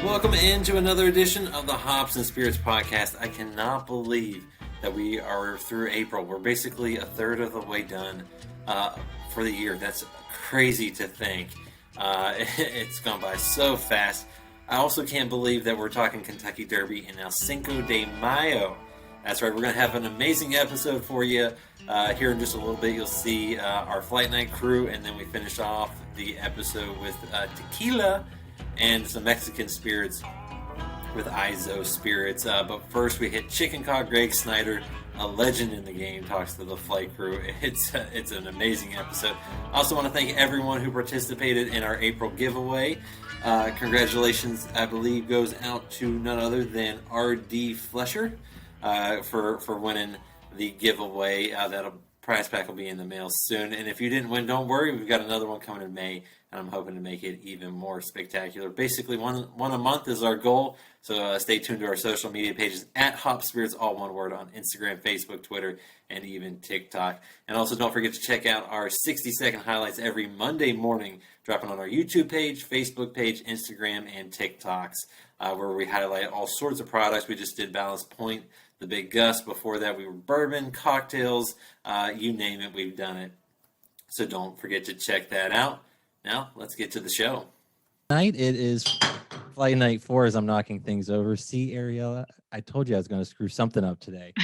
Welcome into another edition of the Hops and Spirits podcast. I cannot believe that we are through April. We're basically a third of the way done for the year. That's crazy to think. It's gone by so fast. I also can't believe that we're talking Kentucky Derby and now Cinco de Mayo. That's right, we're going to have an amazing episode for you. Here in just a little bit, you'll see our Flight Night crew, and then we finish off the episode with tequila and some Mexican spirits with IZO spirits. But first, we hit Chicken Cock. Greg Snyder, a legend in the game, talks to the flight crew. It's an amazing episode. I also want to thank everyone who participated in our April giveaway. Congratulations, I believe, goes out to none other than R.D. Flesher for winning the giveaway. That'll prize pack will be in the mail soon. And if you didn't win, don't worry. We've got another one coming in May, and I'm hoping to make it even more spectacular. Basically, one a month is our goal. So stay tuned to our social media pages at Hop Spirits, all one word, on Instagram, Facebook, Twitter, and even TikTok. And also don't forget to check out our 60-second highlights every Monday morning, dropping on our YouTube page, Facebook page, Instagram, and TikToks, where we highlight all sorts of products. We just did Ballast Point, the Big Gus. Before that, we were bourbon, cocktails, you name it, we've done it. So don't forget to check that out. Now, let's get to the show. Tonight, it is Flight Night 4 as I'm knocking things over. See, Ariella, I told you I was going to screw something up today.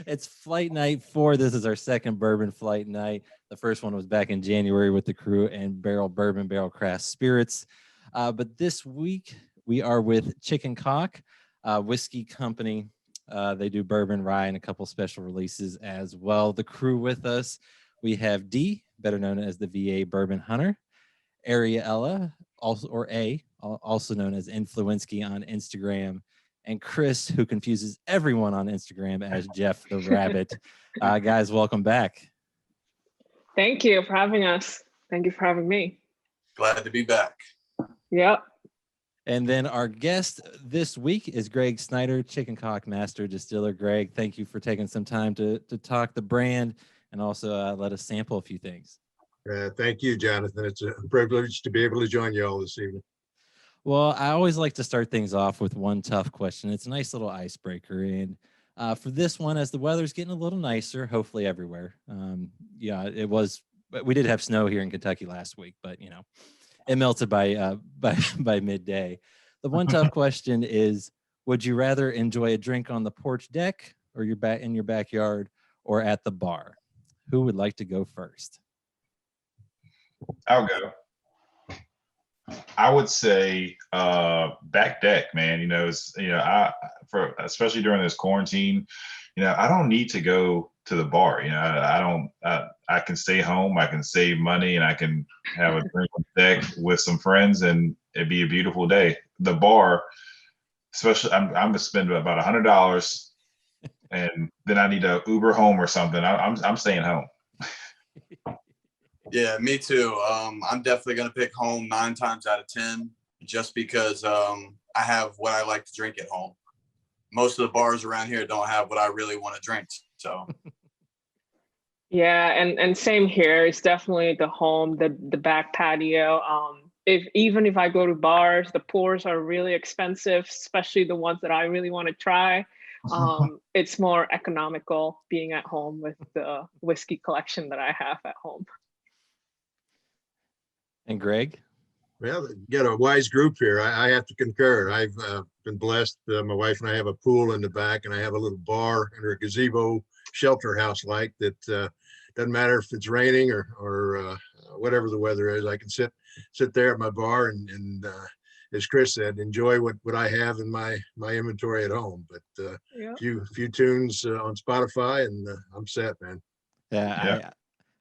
It's Flight Night 4. This is our second bourbon flight night. The first one was back in January with the crew and Barrel Bourbon, Barrel Craft Spirits. But this week, we are with Chicken Cock Whiskey Company. They do bourbon, rye, and a couple special releases as well. The crew with us, we have D, better known as the VA Bourbon Hunter, Ariella, also known as Influenski on Instagram, and Chris, who confuses everyone on Instagram as Jeff the Rabbit. Guys, welcome back. Thank you for having us. Thank you for having me. Glad to be back. Yep. And then our guest this week is Greg Snyder, Chicken Cock Master Distiller. Greg, thank you for taking some time to talk the brand and also let us sample a few things. Thank you, Jonathan. It's a privilege to be able to join you all this evening. Well, I always like to start things off with one tough question. It's a nice little icebreaker. And for this one, as the weather's getting a little nicer, hopefully everywhere. We did have snow here in Kentucky last week, but, it melted by midday. The one tough question is, would you rather enjoy a drink on the porch deck or in your backyard or at the bar? Who would like to go first? I'll go. I would say back deck, man. Especially during this quarantine, I don't need to go to the bar. I can stay home, I can save money, and I can have a drink on deck with some friends, and it'd be a beautiful day. The bar, especially, I'm gonna spend about $100, and then I need to Uber home or something. I'm staying home. Yeah, me too. I'm definitely going to pick home 9 times out of 10, just because I have what I like to drink at home. Most of the bars around here don't have what I really want to drink. So, yeah, and same here. It's definitely the home, the back patio. Even if I go to bars, the pours are really expensive, especially the ones that I really want to try. It's more economical being at home with the whiskey collection that I have at home. And Greg? Well, get a wise group here. I have to concur. I've been blessed. My wife and I have a pool in the back, and I have a little bar under a gazebo shelter house like that. Doesn't matter if it's raining or whatever the weather is. I can sit there at my bar and as Chris said, enjoy what I have in my inventory at home. But few tunes on Spotify, and I'm set, man. Yeah.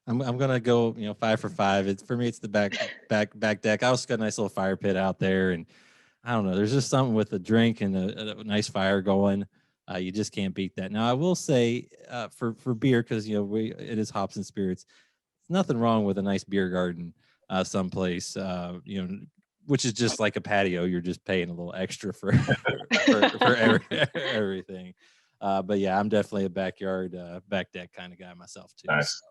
I'm gonna go 5 for 5. For me it's the back deck. I also got a nice little fire pit out there, and I don't know, there's just something with a drink and a nice fire going. You just can't beat that. Now I will say for beer, because it is hops and spirits, there's nothing wrong with a nice beer garden someplace, which is just like a patio. You're just paying a little extra for everything. But yeah, I'm definitely a backyard back deck kind of guy myself too. Nice. So.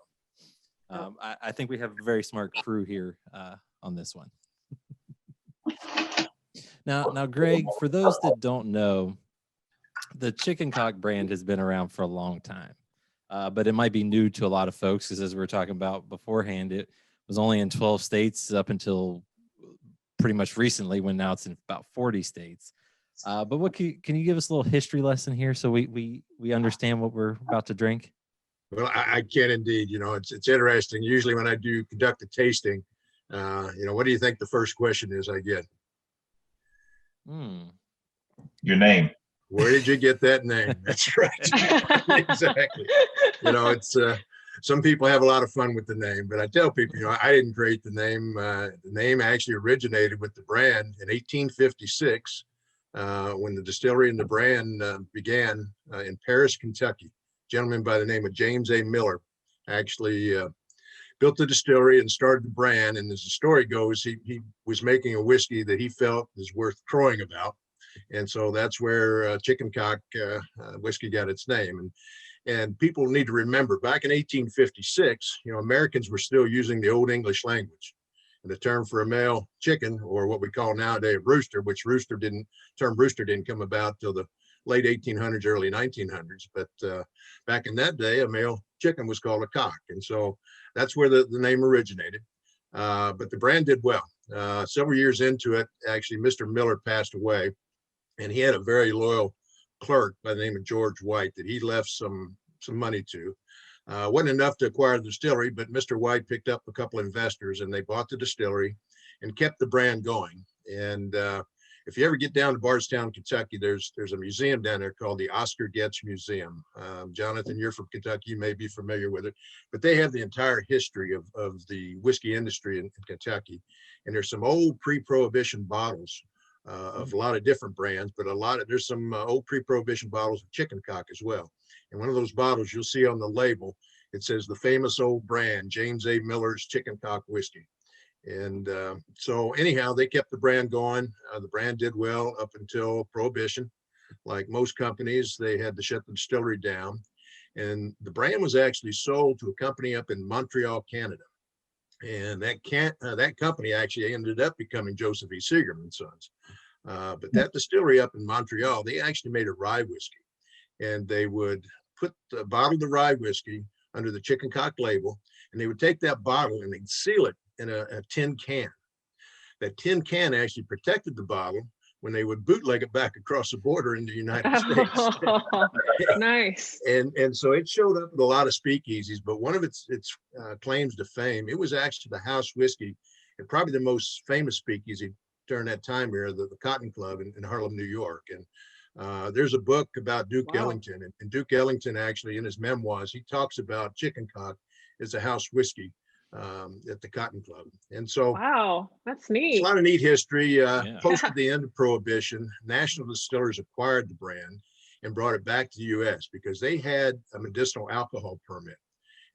I think we have a very smart crew here on this one. Now, Greg, for those that don't know, the Chicken Cock brand has been around for a long time, but it might be new to a lot of folks because, as we were talking about beforehand, it was only in 12 states up until pretty much recently, when now it's in about 40 states. But what can you give us a little history lesson here so we understand what we're about to drink? Well, I can indeed. It's interesting. Usually when I do conduct a tasting, what do you think the first question is I get? Your name. Where did you get that name? That's right. Exactly. It's some people have a lot of fun with the name, but I tell people, I didn't create the name. The name actually originated with the brand in 1856, when the distillery and the brand began in Paris, Kentucky. A gentleman by the name of James A. Miller actually built the distillery and started the brand. And as the story goes, he was making a whiskey that he felt was worth crowing about. And so that's where Chicken Cock whiskey got its name. And people need to remember, back in 1856, Americans were still using the Old English language. And the term for a male chicken, or what we call nowadays rooster, which term rooster didn't come about till the late 1800s, early 1900s. But back in that day, a male chicken was called a cock. And so that's where the name originated. But the brand did well. Several years into it, actually, Mr. Miller passed away. And he had a very loyal clerk by the name of George White that he left some money to. Wasn't enough to acquire the distillery, but Mr. White picked up a couple of investors and they bought the distillery and kept the brand going. And if you ever get down to Bardstown, Kentucky, there's a museum down there called the Oscar Getz Museum. Jonathan, you're from Kentucky, you may be familiar with it, but they have the entire history of the whiskey industry in Kentucky. And there's some old pre-prohibition bottles of a lot of different brands, but there's some old pre-prohibition bottles of Chicken Cock as well. And one of those bottles you'll see on the label, it says the famous old brand, James A. Miller's Chicken Cock whiskey. And so anyhow, they kept the brand going. The brand did well up until Prohibition. Like most companies, they had to shut the distillery down. And the brand was actually sold to a company up in Montreal, Canada. And that company actually ended up becoming Joseph E. Seagram & Sons. But that distillery up in Montreal, they actually made a rye whiskey. And they would bottle the rye whiskey under the Chicken Cock label, and they would take that bottle and they'd seal it in a tin can. That tin can actually protected the bottle when they would bootleg it back across the border in the United States. Nice. And so it showed up at a lot of speakeasies, but one of its claims to fame, it was actually the house whiskey, and probably the most famous speakeasy during that time era, the Cotton Club in Harlem, New York. And there's a book about Duke Ellington, and Duke Ellington actually in his memoirs, he talks about Chicken Cock as a house whiskey at the Cotton Club. And so wow, that's neat. It's a lot of neat history. Close to the end of Prohibition, National Distillers acquired the brand and brought it back to the U.S. because they had a medicinal alcohol permit.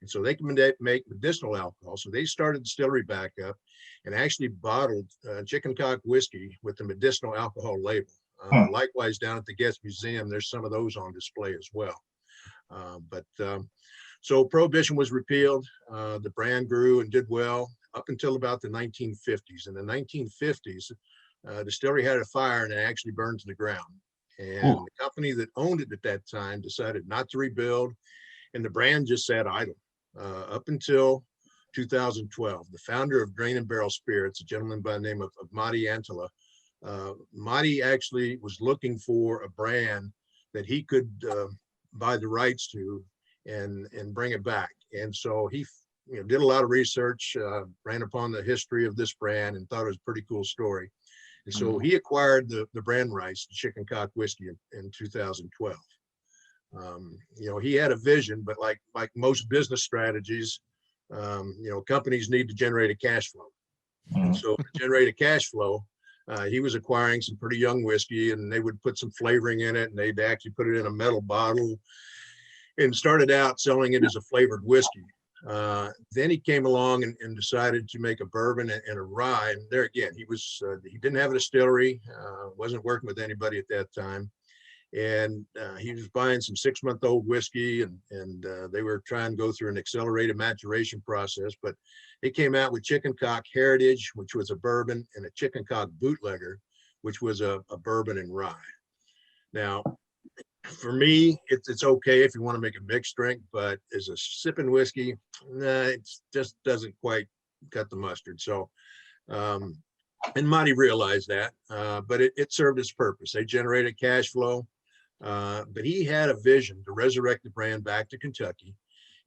And so they can make medicinal alcohol. So they started the distillery back up and actually bottled Chicken Cock whiskey with the medicinal alcohol label. Likewise, down at the Getz Museum, there's some of those on display as well. So Prohibition was repealed. The brand grew and did well up until about the 1950s. In the 1950s, distillery had a fire and it actually burned to the ground. And the company that owned it at that time decided not to rebuild, and the brand just sat idle up until 2012. The founder of Grain and Barrel Spirits, a gentleman by the name of Matti Antila, Matti actually was looking for a brand that he could buy the rights to and bring it back. And so he did a lot of research, ran upon the history of this brand and thought it was a pretty cool story. And so he acquired the brand rights to Chicken Cock whiskey in 2012. He had a vision, but like most business strategies, companies need to generate a cash flow. And so to generate a cash flow, he was acquiring some pretty young whiskey, and they would put some flavoring in it, and they'd actually put it in a metal bottle and started out selling it as a flavored whiskey. Then he came along and decided to make a bourbon and a rye. And there again, he didn't have a distillery, wasn't working with anybody at that time. And he was buying some 6-month-old whiskey, and they were trying to go through an accelerated maturation process. But they came out with Chicken Cock Heritage, which was a bourbon, and a Chicken Cock Bootlegger, which was a bourbon and rye. Now, for me, it's okay if you want to make a mixed drink, but as a sipping whiskey, nah, it just doesn't quite cut the mustard. So, and Monty realized that, but it served its purpose. They generated cash flow, but he had a vision to resurrect the brand back to Kentucky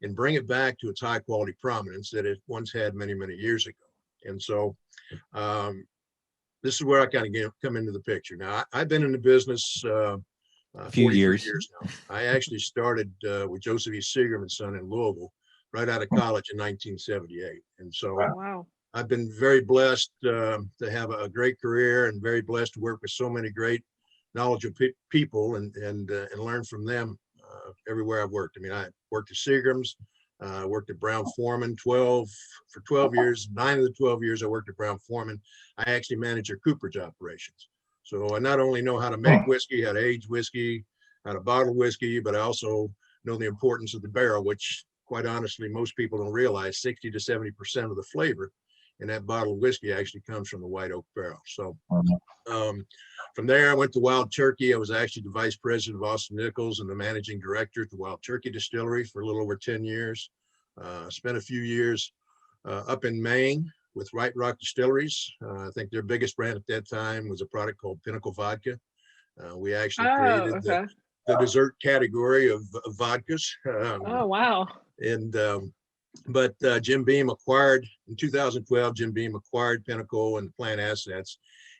and bring it back to its high quality prominence that it once had many, many years ago. And so this is where I kind of come into the picture. Now, I've been in the business A few 43 years. years now. I actually started with Joseph E. Seagram and Son in Louisville right out of college in 1978. And so Wow. I've been very blessed to have a great career and very blessed to work with so many great knowledgeable people and learn from them everywhere I've worked. I mean, I worked at Seagram's, worked at Brown Forman for 12 years. 9 of the 12 years I worked at Brown Forman, I actually managed their cooperage operations. So I not only know how to make whiskey, how to age whiskey, how to bottle whiskey, but I also know the importance of the barrel, which quite honestly, most people don't realize 60 to 70% of the flavor in that bottle of whiskey actually comes from the white oak barrel. So from there, I went to Wild Turkey. I was actually the vice president of Austin Nichols and the managing director at the Wild Turkey Distillery for a little over 10 years. Spent a few years up in Maine with White Rock Distilleries. I think their biggest brand at that time was a product called Pinnacle Vodka. We actually created okay. the dessert category of vodkas. Oh, wow. And but Jim Beam acquired in 2012. Jim Beam acquired Pinnacle and plant assets,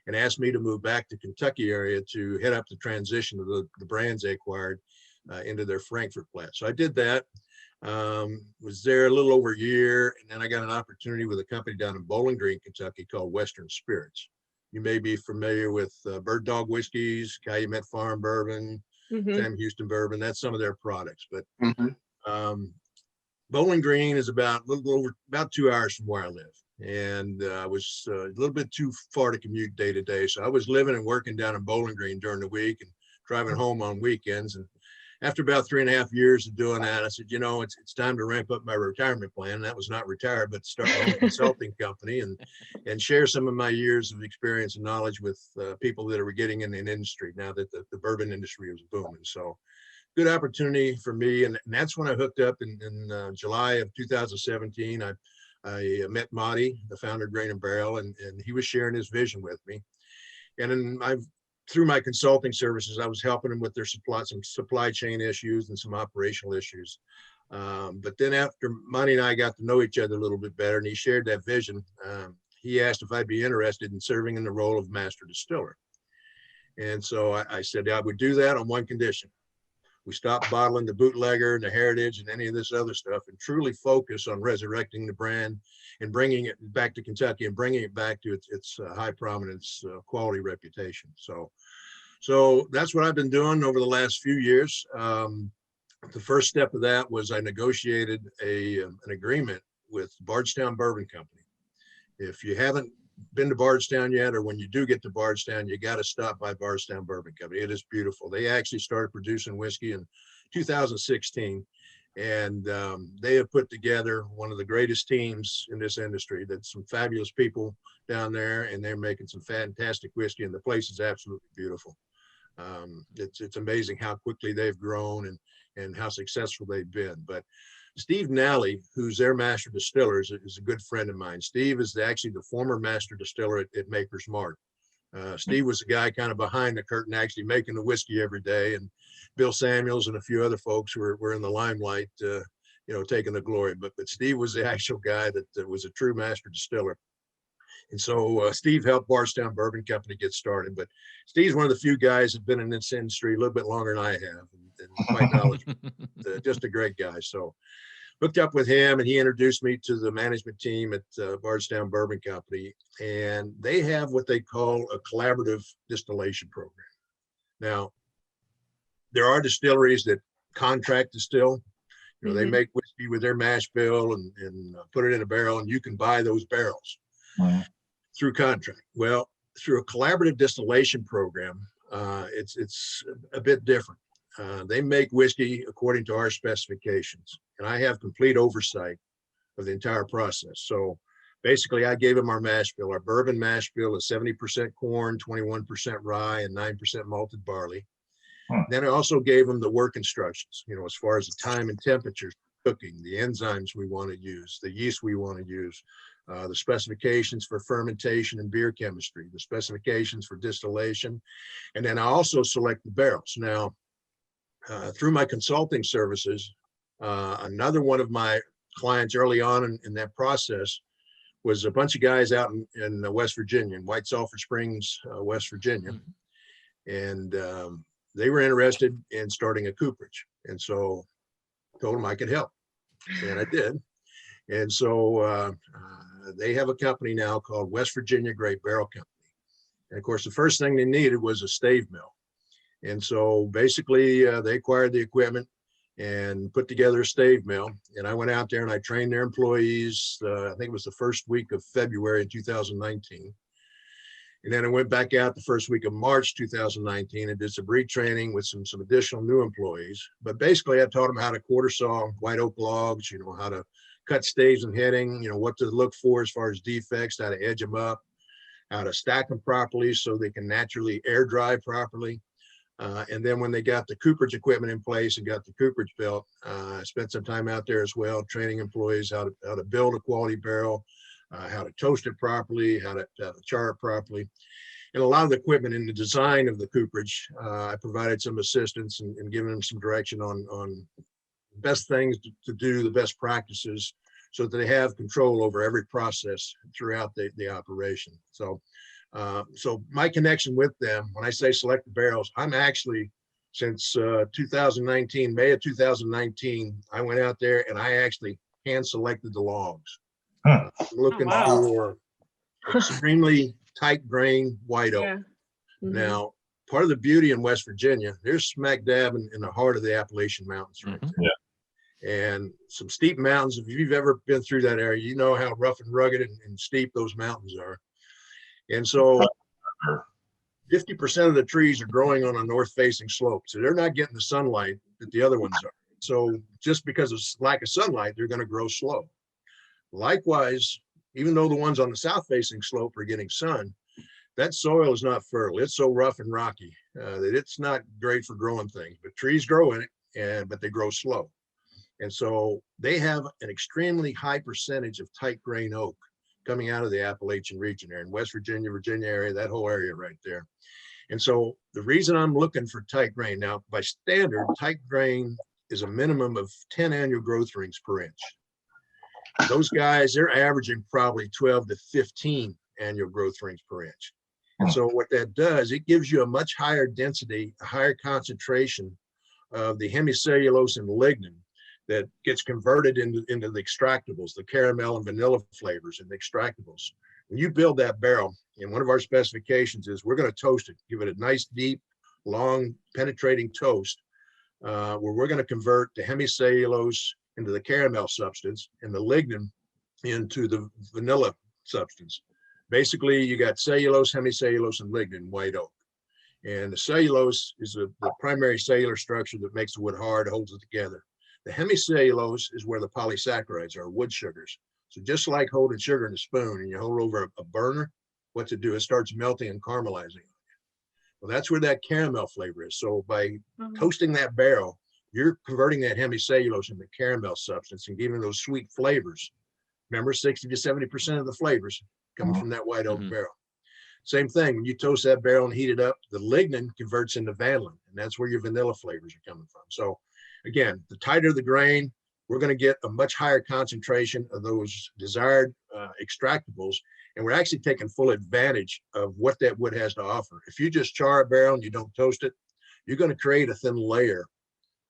and asked me to move back to Kentucky area to head up the transition of the brands they acquired into their Frankfurt plant. So I did that. Was there a little over a year, and then I got an opportunity with a company down in Bowling Green, Kentucky called Western Spirits. You may be familiar with Bird Dog Whiskeys, Calumet Farm Bourbon, Sam Houston Bourbon. That's some of their products. But Bowling Green is about a little over about 2 hours from where I live, and I was a little bit too far to commute day to day. So I was living and working down in Bowling Green during the week and driving home on weekends. And after about 3.5 years of doing that, I said, you know, it's time to ramp up my retirement plan. And that was not retire, but start my own consulting company and share some of my years of experience and knowledge with people that are getting in the industry now that the bourbon industry was booming. So good opportunity for me. And that's when I hooked up in July of 2017. I met Marty, the founder of Grain and Barrel, and he was sharing his vision with me. And then through my consulting services, I was helping them with some supply chain issues and some operational issues. But then after Monty and I got to know each other a little bit better, and he shared that vision, he asked if I'd be interested in serving in the role of master distiller. And so I said I would do that on one condition. We stopped bottling the bootlegger and the heritage and any of this other stuff and truly focus on resurrecting the brand and bringing it back to Kentucky and bringing it back to its high prominence, quality reputation. So that's what I've been doing over the last few years. The first step of that was I negotiated an agreement with Bardstown Bourbon Company. If you haven't been to Bardstown yet, or when you do get to Bardstown, you got to stop by Bardstown Bourbon Company. It is beautiful. They actually started producing whiskey in 2016, and they have put together one of the greatest teams in this industry. That's some fabulous people down there, and they're making some fantastic whiskey, and the place is absolutely beautiful. It's amazing how quickly they've grown and how successful they've been. But Steve Nally, who's their master distiller, is a good friend of mine. Steve is actually the former master distiller at Maker's Mark. Steve was the guy kind of behind the curtain, actually making the whiskey every day. And Bill Samuels and a few other folks were in the limelight, taking the glory. But Steve was the actual guy that was a true master distiller. And so Steve helped Bardstown Bourbon Company get started. But Steve's one of the few guys that have been in this industry a little bit longer than I have, and quite knowledgeable. Just a great guy. So hooked up with him, and he introduced me to the management team at Bardstown Bourbon Company. And they have what they call a collaborative distillation program. Now, there are distilleries that contract distill. They make whiskey with their mash bill and put it in a barrel, and you can buy those barrels through contract. Well, through a collaborative distillation program, it's a bit different. They make whiskey according to our specifications, and I have complete oversight of the entire process. So basically I gave them our mash bill. Our bourbon mash bill is 70% corn, 21% rye, and 9% malted barley. Then I also gave them the work instructions, as far as the time and temperature, cooking, the enzymes we want to use, the yeast we want to use, the specifications for fermentation and beer chemistry, the specifications for distillation. And then I also select the barrels. Now, through my consulting services, another one of my clients early on in that process was a bunch of guys out in West Virginia, in White Sulphur Springs, West Virginia. And they were interested in starting a cooperage. And so I told them I could help. And I did. And so they have a company now called West Virginia Great Barrel Company. And of course, the first thing they needed was a stave mill. And so basically they acquired the equipment and put together a stave mill. And I went out there and I trained their employees. I think it was the first week of February in 2019. And then I went back out the first week of March 2019 and did some retraining with some additional new employees. But basically I taught them how to quarter saw white oak logs, how to cut staves and heading, what to look for as far as defects, how to edge them up, how to stack them properly so they can naturally air dry properly. And then when they got the cooperage equipment in place and got the cooperage built, I spent some time out there as well, training employees how to build a quality barrel, how to toast it properly, how to char it properly. And a lot of the equipment in the design of the cooperage, I provided some assistance and giving them some direction on best things to do, the best practices, so that they have control over every process throughout the operation. So my connection with them, when I say select the barrels, I'm actually, since 2019, May of 2019, I went out there and I actually hand selected the logs. I'm looking for extremely tight grain white oak. Yeah. Mm-hmm. Now, part of the beauty in West Virginia, they're smack dab in the heart of the Appalachian Mountains right there. Yeah. And some steep mountains. If you've ever been through that area, you know how rough and rugged and steep those mountains are. And so 50% of the trees are growing on a north-facing slope. So they're not getting the sunlight that the other ones are. So just because of lack of sunlight, they're going to grow slow. Likewise, even though the ones on the south-facing slope are getting sun, that soil is not fertile. It's so rough and rocky that it's not great for growing things. But trees grow in it, but they grow slow. And so they have an extremely high percentage of tight grain oak coming out of the Appalachian region there in West Virginia, Virginia area, that whole area right there. And so the reason I'm looking for tight grain now, by standard, tight grain is a minimum of 10 annual growth rings per inch. Those guys, they're averaging probably 12 to 15 annual growth rings per inch. And so what that does, it gives you a much higher density, a higher concentration of the hemicellulose and lignin that gets converted into the extractables, the caramel and vanilla flavors in the extractables. When you build that barrel, and one of our specifications is we're going to toast it, give it a nice, deep, long, penetrating toast, where we're going to convert the hemicellulose into the caramel substance and the lignin into the vanilla substance. Basically, you got cellulose, hemicellulose, and lignin, white oak. And the cellulose is the primary cellular structure that makes the wood hard, holds it together. The hemicellulose is where the polysaccharides are, wood sugars. So just like holding sugar in a spoon and you hold over a burner, what to do, it starts melting and caramelizing. Well, that's where that caramel flavor is. So by toasting that barrel, you're converting that hemicellulose into caramel substance and giving those sweet flavors. Remember, 60 to 70% of the flavors coming from that white oak barrel. Same thing, when you toast that barrel and heat it up, the lignin converts into vanillin, and that's where your vanilla flavors are coming from. So again, the tighter the grain, we're going to get a much higher concentration of those desired extractables, and we're actually taking full advantage of what that wood has to offer. If you just char a barrel and you don't toast it, you're going to create a thin layer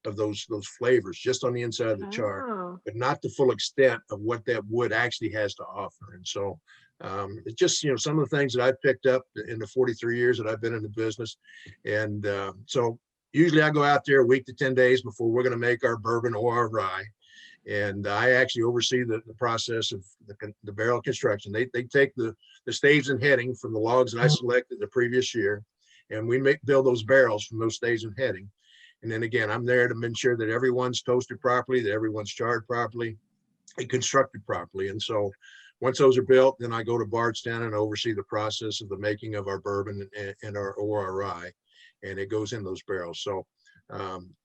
of those flavors just on the inside of the char, but not the full extent of what that wood actually has to offer. And so it's just, some of the things that I've picked up in the 43 years that I've been in the business. And so usually I go out there a week to 10 days before we're going to make our bourbon or our rye. And I actually oversee the process of the barrel construction. They take the staves and heading from the logs that I selected the previous year, and we build those barrels from those staves and heading. And then again, I'm there to make sure that everyone's toasted properly, that everyone's charred properly, and constructed properly. And so Once those are built, then I go to Bardstown and oversee the process of the making of our bourbon and our rye, and it goes in those barrels. So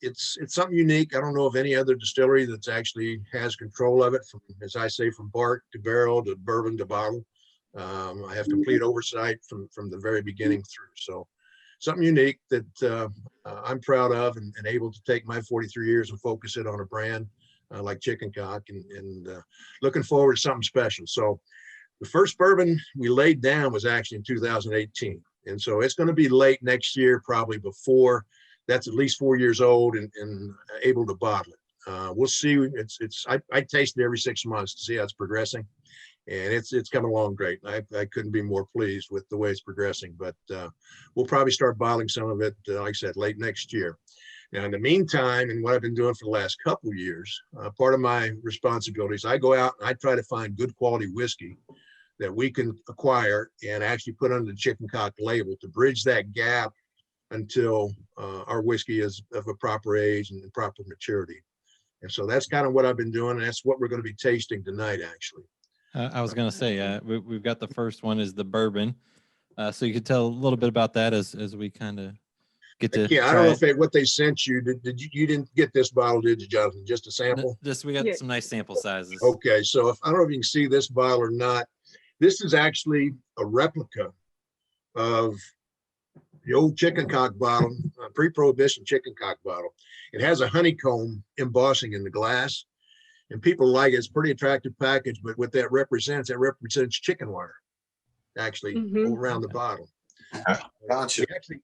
it's something unique. I don't know of any other distillery that's actually has control of it, from, as I say, from bark to barrel to bourbon to bottle. I have complete oversight from the very beginning through. So something unique that I'm proud of, and able to take my 43 years and focus it on a brand like Chicken Cock, and looking forward to something special. So the first bourbon we laid down was actually in 2018. And so it's going to be late next year, probably before that's at least 4 years old and able to bottle it. We'll see. I taste it every 6 months to see how it's progressing. And it's coming along great. I couldn't be more pleased with the way it's progressing, but we'll probably start bottling some of it, like I said, late next year. Now, in the meantime, and what I've been doing for the last couple of years, part of my responsibilities, I go out and I try to find good quality whiskey that we can acquire and actually put under the Chicken Cock label to bridge that gap until our whiskey is of a proper age and proper maturity. And so that's kind of what I've been doing. And that's what we're going to be tasting tonight, actually. I was going to say, we've got the first one is the bourbon. So you could tell a little bit about that as we kind of get to. Yeah, I don't know if what they sent you. Did you didn't get this bottle, did you, Jonathan? Just a sample? We got some nice sample sizes. Okay, so if I don't know if you can see this bottle or not. This is actually a replica of the old Chicken Cock bottle, pre-prohibition Chicken Cock bottle. It has a honeycomb embossing in the glass, and people like it. It's a pretty attractive package, but what that represents chicken wire, actually, around the bottle. Gotcha. We actually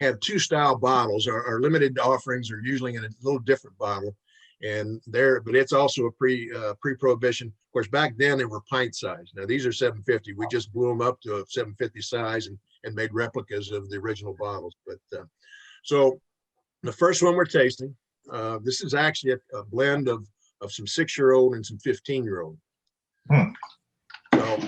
have two style bottles. Our limited offerings are usually in a little different bottle, but it's also a pre-prohibition. Of course, back then they were pint size. Now these are 750. We just blew them up to a 750 size and made replicas of the original bottles. But so the first one we're tasting, this is actually a blend of some 6-year-old and some 15-year-old. So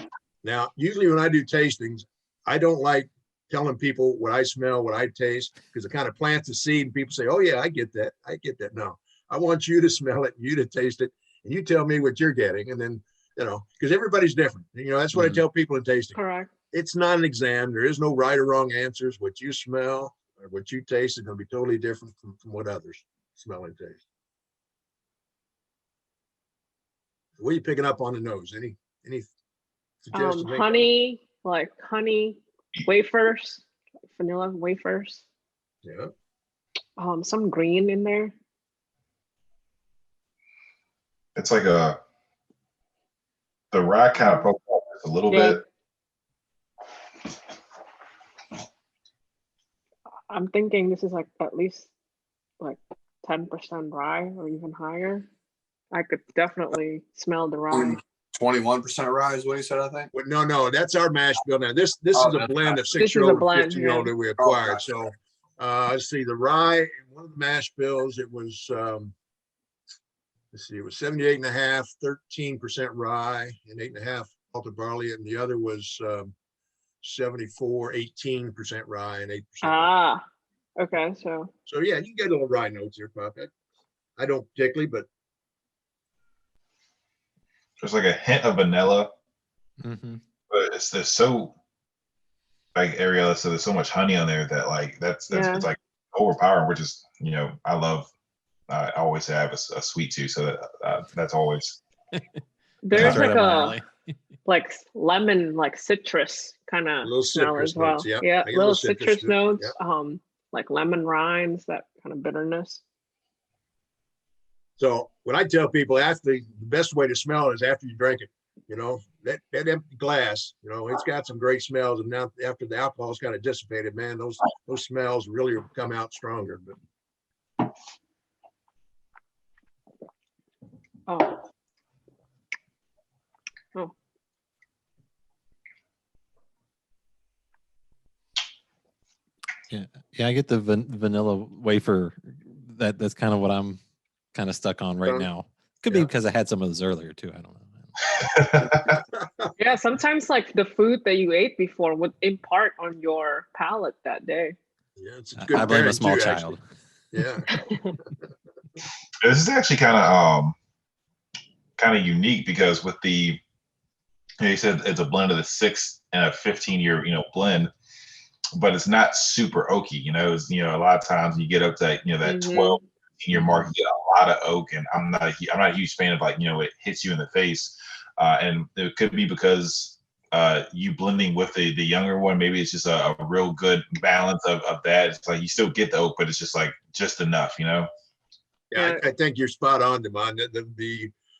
now, usually when I do tastings, I don't like telling people what I smell, what I taste, because it kind of plants a seed and people say, oh yeah, I get that. No, I want you to smell it, you to taste it, and you tell me what you're getting. And then, because everybody's different. That's what I tell people in tasting. Correct. It's not an exam. There is no right or wrong answers. What you smell or what you taste is going to be totally different from what others smell and taste. What are you picking up on the nose? Any suggestions? Honey wafers, vanilla wafers. Yeah. Some green in there. It's like the rye kind of poked up a little bit. I'm thinking this is like at least like 10% rye or even higher. I could definitely smell the rye. 21% rye is what he said, I think. Well, no, that's our mash bill. Now this is a blend of 6-year-old and 15-year-old that we acquired. Gotcha. So let's see, the rye, one of the mash bills, it was it was 78.5, 13% rye and 8.5 malted barley, and the other was 74, 18% rye and 8%. Ah, okay. So yeah, you get a little rye notes here, Pop. I don't particularly, but There's like a hint of vanilla, Mm-hmm. but it's so like Ariella said, there's so much honey on there that like that's it's like overpowering. Which is I always say I have a sweet tooth, so that's always. there's Right like like lemon, like citrus kind of smell as well. Notes, yeah. Yeah, little citrus too. notes. Yeah. Like lemon rinds, that kind of bitterness. So when I tell people the best way to smell it is after you drink it. That empty glass, it's got some great smells, and now after the alcohol's kind of dissipated, man, those smells really come out stronger. But Oh. Yeah, I get the vanilla wafer. That's kind of what I'm kind of stuck on right now. Could be because I had some of those earlier too. I don't know. Yeah, sometimes like the food that you ate before would impart on your palate that day. Yeah, it's a good I blame a small too, child. Yeah. This is actually kind of unique because with the he said it's a blend of the 6 and a 15-year, blend, but it's not super oaky. A lot of times you get up to that, that 12 year mark, you get a lot of oak, and I'm not a huge fan of it hits you in the face, and it could be because you blending with the younger one. Maybe it's just a real good balance of that. It's like you still get the oak, but it's just like just enough. Yeah, I think you're spot on, Demond.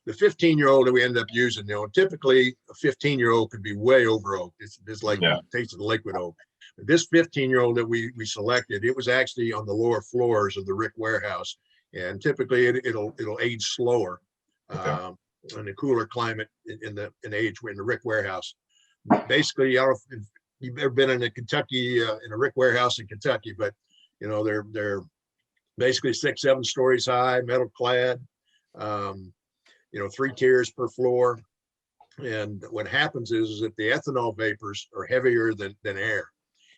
The 15-year-old that we ended up using, typically a 15-year-old could be way over oak. It's like tasting liquid oak. This 15-year-old that we selected, it was actually on the lower floors of the Rick warehouse, and typically it'll age slower in a cooler climate in the Rick warehouse. Basically, I don't know if you've ever been in a Kentucky in a Rick warehouse in Kentucky, but they're basically 6-7 stories high, metal clad, 3 tiers per floor. And what happens is that the ethanol vapors are heavier than air.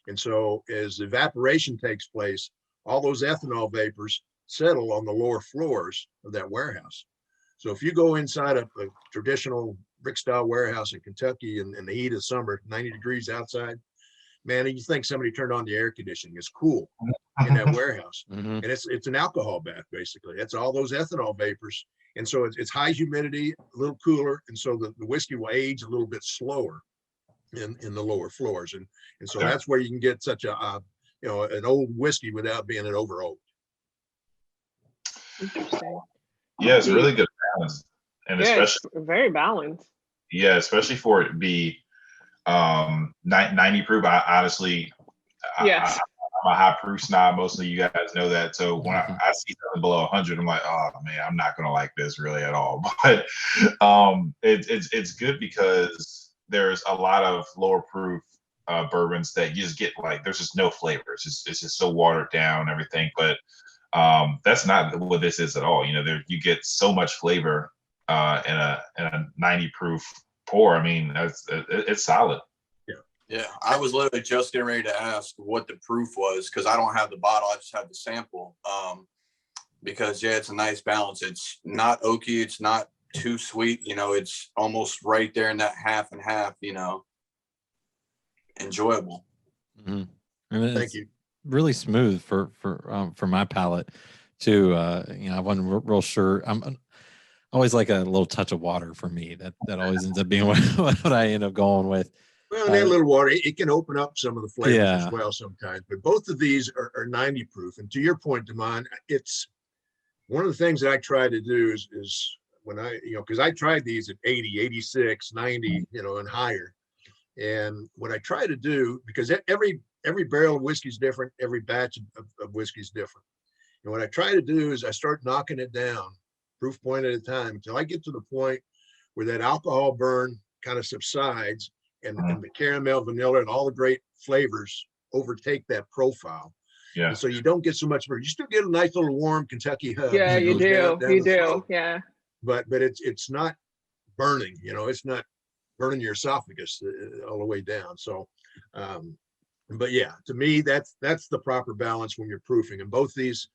And so as evaporation takes place, all those ethanol vapors settle on the lower floors of that warehouse. So if you go inside a traditional brick style warehouse in Kentucky in the heat of summer, 90 degrees outside, man, you think somebody turned on the air conditioning. It's cool in that warehouse. And it's an alcohol bath, basically. That's all those ethanol vapors. And so it's high humidity, a little cooler. And so the whiskey will age a little bit slower in the lower floors. And so that's where you can get such an old whiskey without being an over oak. Interesting. Yeah, it's really good balance. And especially it's very balanced. Yeah, especially for it to be 90 proof. I honestly, yes. I'm a high proof snob. Most of you guys know that. So when I see something below 100, I'm like, oh man, I'm not gonna like this really at all. But it's good because there's a lot of lower proof bourbons that you just get like there's just no flavor. It's just so watered down and everything. But that's not what this is at all. You get so much flavor in a 90 proof pour. I mean, it's solid. Yeah, I was literally just getting ready to ask what the proof was because I don't have the bottle. I just have the sample. Because it's a nice balance. It's not oaky. It's not too sweet. It's almost right there in that half and half. Enjoyable. Thank you. Really smooth for my palate too. I wasn't real sure. I'm always like a little touch of water for me. That always ends up being what I end up going with. Well, and that little water, it can open up some of the flavors as well sometimes. But both of these are 90 proof. And to your point, Damon, it's one of the things that I try to do is when because I tried these at 80, 86, 90, and higher. And what I try to do, because every barrel of whiskey is different, every batch of whiskey is different. And what I try to do is I start knocking it down, proof point at a time, until I get to the point where that alcohol burn kind of subsides. And the caramel, vanilla, and all the great flavors overtake that profile. Yeah. And so you don't get so much burn. You still get a nice little warm Kentucky hub. Yeah, you do. You do. Throat. Yeah. But it's not burning. It's not burning your esophagus all the way down. So, but yeah, to me that's the proper balance when you're proofing. And both these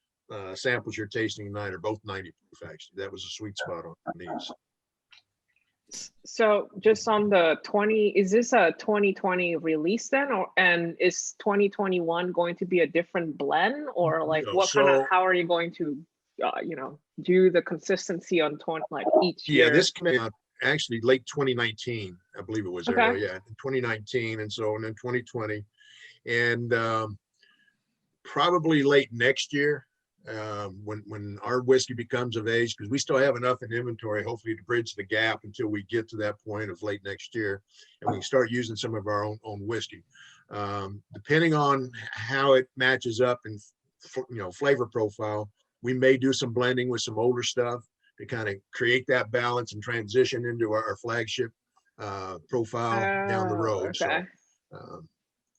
samples you're tasting tonight are both 90 proof. Actually, that was a sweet spot on these. So just on the 20, is this a 2020 release then, and is 2021 going to be a different blend, or like how are you going to, do the consistency on each year? Yeah, this came out actually late 2019, I believe it was. Okay. In 2019, and then 2020, and probably late next year. When our whiskey becomes of age, because we still have enough in inventory, hopefully to bridge the gap until we get to that point of late next year, and we can start using some of our own whiskey. Depending on how it matches up and flavor profile, we may do some blending with some older stuff to kind of create that balance and transition into our flagship profile down the road. Okay. So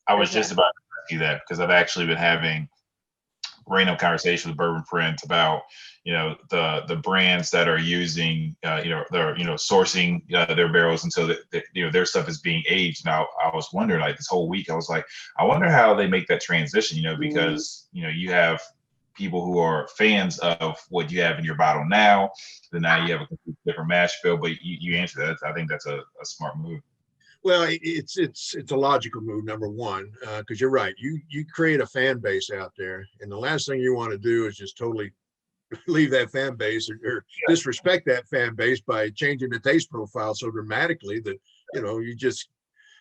I was just about to ask you that because I've actually been having random conversation with bourbon friends about the brands that are using they're sourcing their barrels until their stuff is being aged. Now I was wondering, like, this whole week I was like, I wonder how they make that transition, because you have people who are fans of what you have in your bottle now, then now you have a completely different mash bill. But you answer that. I think that's a smart move. Well, it's a logical move, number one, because you're right. You create a fan base out there, and the last thing you want to do is just totally leave that fan base or disrespect that fan base by changing the taste profile so dramatically that you just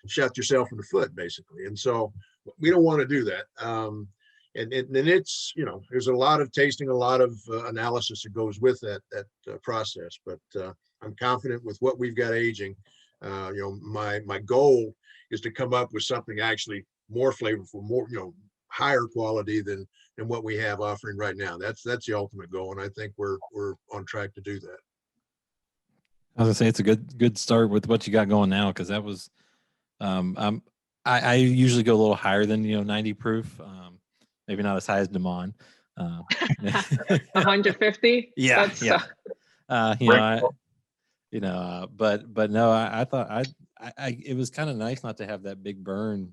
shot yourself in the foot, basically. And so we don't want to do that. And it's there's a lot of tasting, a lot of analysis that goes with that process. But I'm confident with what we've got aging. My goal is to come up with something actually more flavorful, more higher quality than what we have offering right now. That's the ultimate goal, and I think we're on track to do that. I was gonna say it's a good start with what you got going now, because that was I usually go a little higher than 90 proof, maybe not as high as Damon. 150. Yeah, That's, yeah. But no, I thought I it was kind of nice not to have that big burn,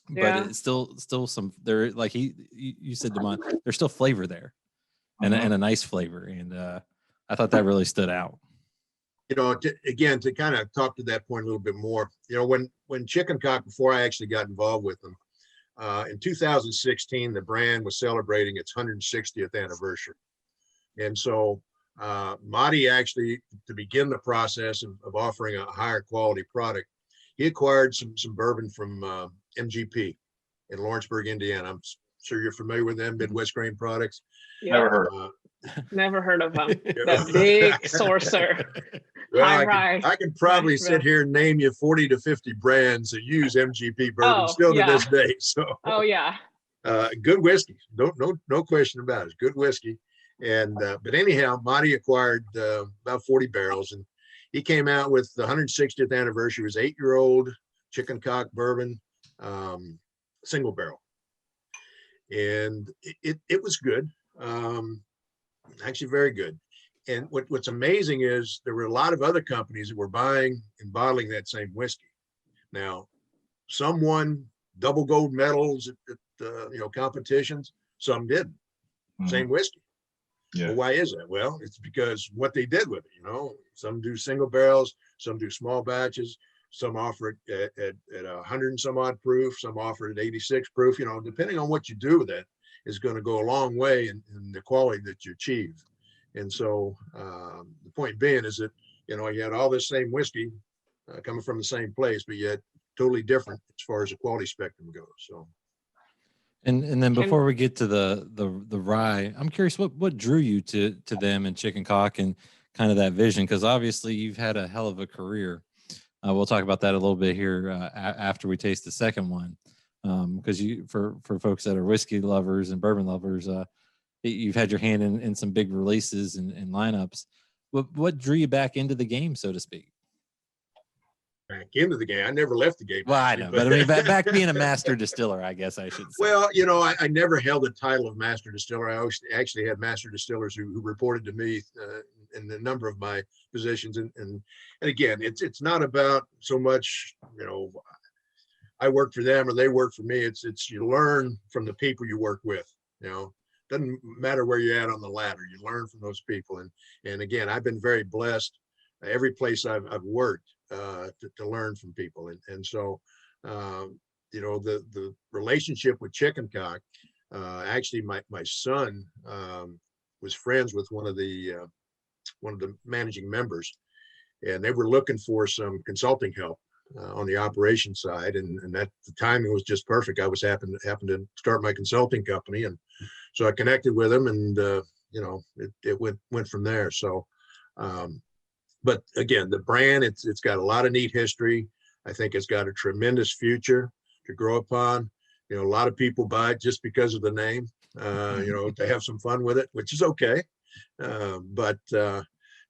but it's still some there. Like you said, Damon, there's still flavor there, and a nice flavor, and I thought that really stood out. Again, to kind of talk to that point a little bit more, when Chicken Cock, before I actually got involved with them, in 2016, the brand was celebrating its 160th anniversary. And so Marty actually, to begin the process of offering a higher quality product, he acquired some bourbon from MGP in Lawrenceburg, Indiana. I'm sure you're familiar with them, Midwest Grain Products. Yeah. Never heard. Never heard of them. That big sorcerer. Well, I can probably sit here and name you 40 to 50 brands that use MGP bourbon to this day. So, good whiskey. No question about it. It's good whiskey. And but anyhow, Marty acquired about 40 barrels, and he came out with the 160th anniversary. It was 8-year-old Chicken Cock bourbon, single barrel, and it was good. Actually very good. And what's amazing is there were a lot of other companies that were buying and bottling that same whiskey. Now, some won double gold medals at competitions, some didn't. Same whiskey. Yeah. Well, why is that? Well, it's because what they did with it. Some do single barrels, some do small batches, some offer it at 100 and some odd proof, some offer it at 86 proof. Depending on what you do with it, is going to go a long way in the quality that you achieve. And so the point being is that, you had all this same whiskey coming from the same place, but yet totally different as far as the quality spectrum goes. So. And then before we get to the rye, I'm curious what drew you to them and Chicken Cock and kind of that vision, because obviously you've had a hell of a career. We'll talk about that a little bit here after we taste the second one. Because for folks that are whiskey lovers and bourbon lovers, you've had your hand in some big releases and lineups. What drew you back into the game, so to speak? Back into the game? I never left the game. Well, I know, but I mean, back being a master distiller, I guess I should say. Well, I never held the title of master distiller. I actually had master distillers who reported to me in a number of my positions. And again, it's not about so much, I work for them or they work for me. It's you learn from the people you work with. Doesn't matter where you're at on the ladder. You learn from those people. And again, I've been very blessed. Every place I've worked to learn from people. And so the relationship with Chicken Cock. Actually, my son was friends with one of the managing members, and they were looking for some consulting help on the operation side, and that the timing was just perfect. I was happened to start my consulting company, and so I connected with him, and it went from there. So, but again, the brand it's got a lot of neat history. I think it's got a tremendous future to grow upon. A lot of people buy it just because of the name, to have some fun with it, which is okay. But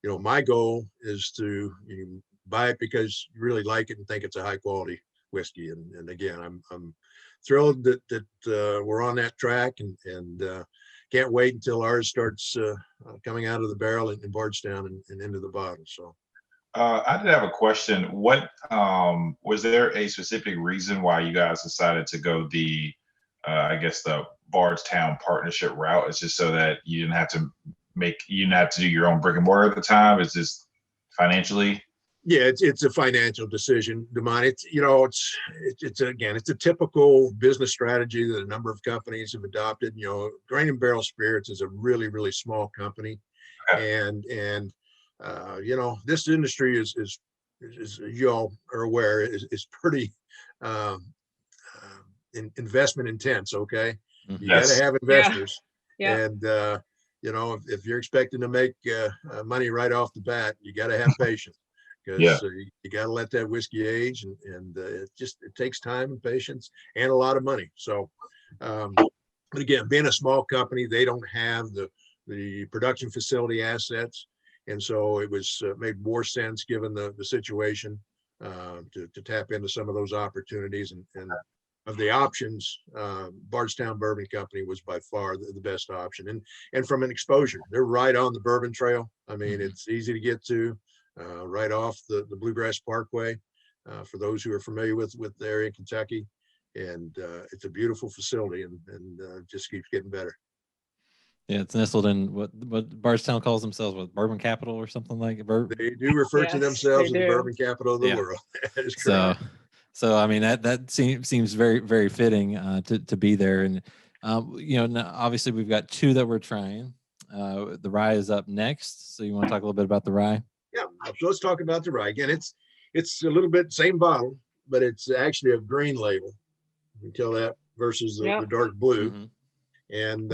my goal is to buy it because you really like it and think it's a high quality whiskey. And again, I'm thrilled that we're on that track, and can't wait until ours starts coming out of the barrel in Bardstown and into the bottle. So. I did have a question. What was there a specific reason why you guys decided to go the Bardstown partnership route? It's just so that you didn't have to do your own brick and mortar at the time. It's just financially. Yeah, it's a financial decision, Demond. It's a typical business strategy that a number of companies have adopted. Grain and Barrel Spirits is a really, really small company, and this industry is as you all are aware, is pretty investment intense. Okay, you got to have investors, and if you're expecting to make money right off the bat, you got to have patience. Because you got to let that whiskey age, and it takes time and patience and a lot of money. So, but again, being a small company, they don't have the production facility assets, and so it was made more sense given the situation to tap into some of those opportunities. And of the options, Bardstown Bourbon Company was by far the best option. And from an exposure, they're right on the Bourbon Trail. I mean, it's easy to get to. Right off the Bluegrass Parkway, for those who are familiar with the area in Kentucky, and it's a beautiful facility, and just keeps getting better. Yeah, it's nestled in what Bardstown calls themselves, what, Bourbon Capital or something like it. They do refer to themselves as the Bourbon Capital of the world. That is correct. So I mean that seems very, very fitting to be there, and obviously we've got two that we're trying. The rye is up next, so you want to talk a little bit about the rye? Yeah, so let's talk about the rye. Again, it's a little bit same bottle, but it's actually a green label. You can tell that versus the dark blue. And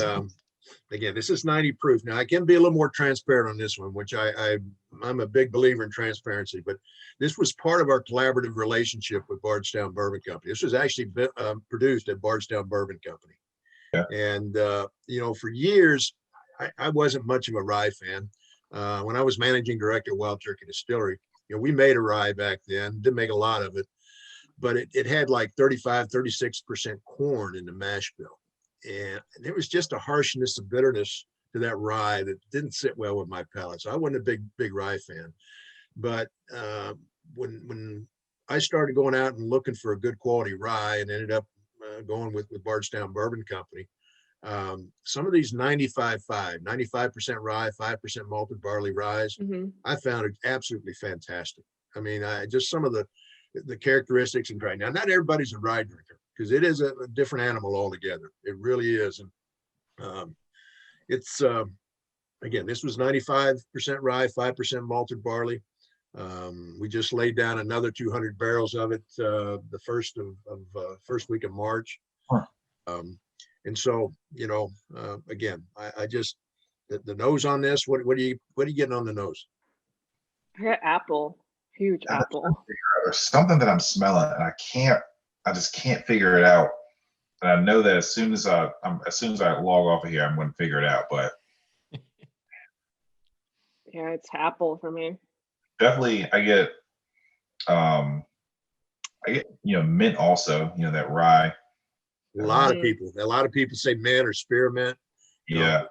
again, this is 90 proof. Now I can be a little more transparent on this one, which I'm a big believer in transparency, but this was part of our collaborative relationship with Bardstown Bourbon Company. This was actually produced at Bardstown Bourbon Company. Yeah. And for years, I wasn't much of a rye fan. When I was managing director at Wild Turkey Distillery, we made a rye back then, didn't make a lot of it, but it had like 35-36% corn in the mash bill. And there was just a harshness of bitterness to that rye that didn't sit well with my palate. So I wasn't a big rye fan. But when I started going out and looking for a good quality rye and ended up going with Bardstown Bourbon Company, some of these 95% rye, 5% malted barley ryes, I found it absolutely fantastic. I mean, just some of the characteristics and right now, not everybody's a rye drinker because it is a different animal altogether. It really is. And it's again, this was 95% rye, 5% malted barley. We just laid down another 200 barrels of it the first week of March. And so, again, I just the nose on this. What are you getting on the nose? I got apple, huge apple. There's something that I'm smelling, and I just can't figure it out. And I know that as soon as I log off of here, I'm going to figure it out. But yeah, it's apple for me. Definitely, I get mint also. That rye. A lot of people say mint or spearmint. Yeah.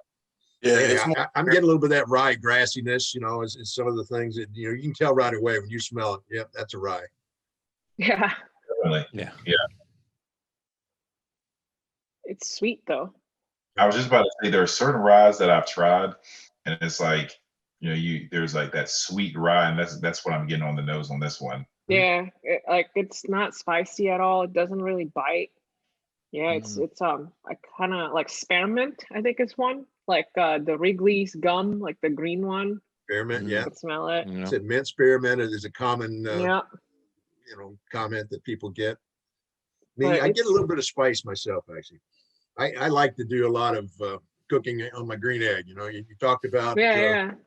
I'm getting a little bit of that rye grassiness, is some of the things that, you can tell right away when you smell it. Yep, that's a rye. Yeah. Definitely. Yeah. It's sweet though. I was just about to say there are certain ryes that I've tried, and it's like, there's like that sweet rye, and that's what I'm getting on the nose on this one. Yeah, it's not spicy at all. It doesn't really bite. Yeah, it's I kind of like spearmint. I think it's one like the Wrigley's gum, like the green one. Spearmint, yeah. I can smell it. I said mint spearmint is a common comment that people get. I get a little bit of spice myself, actually. I like to do a lot of cooking on my green egg. You talked about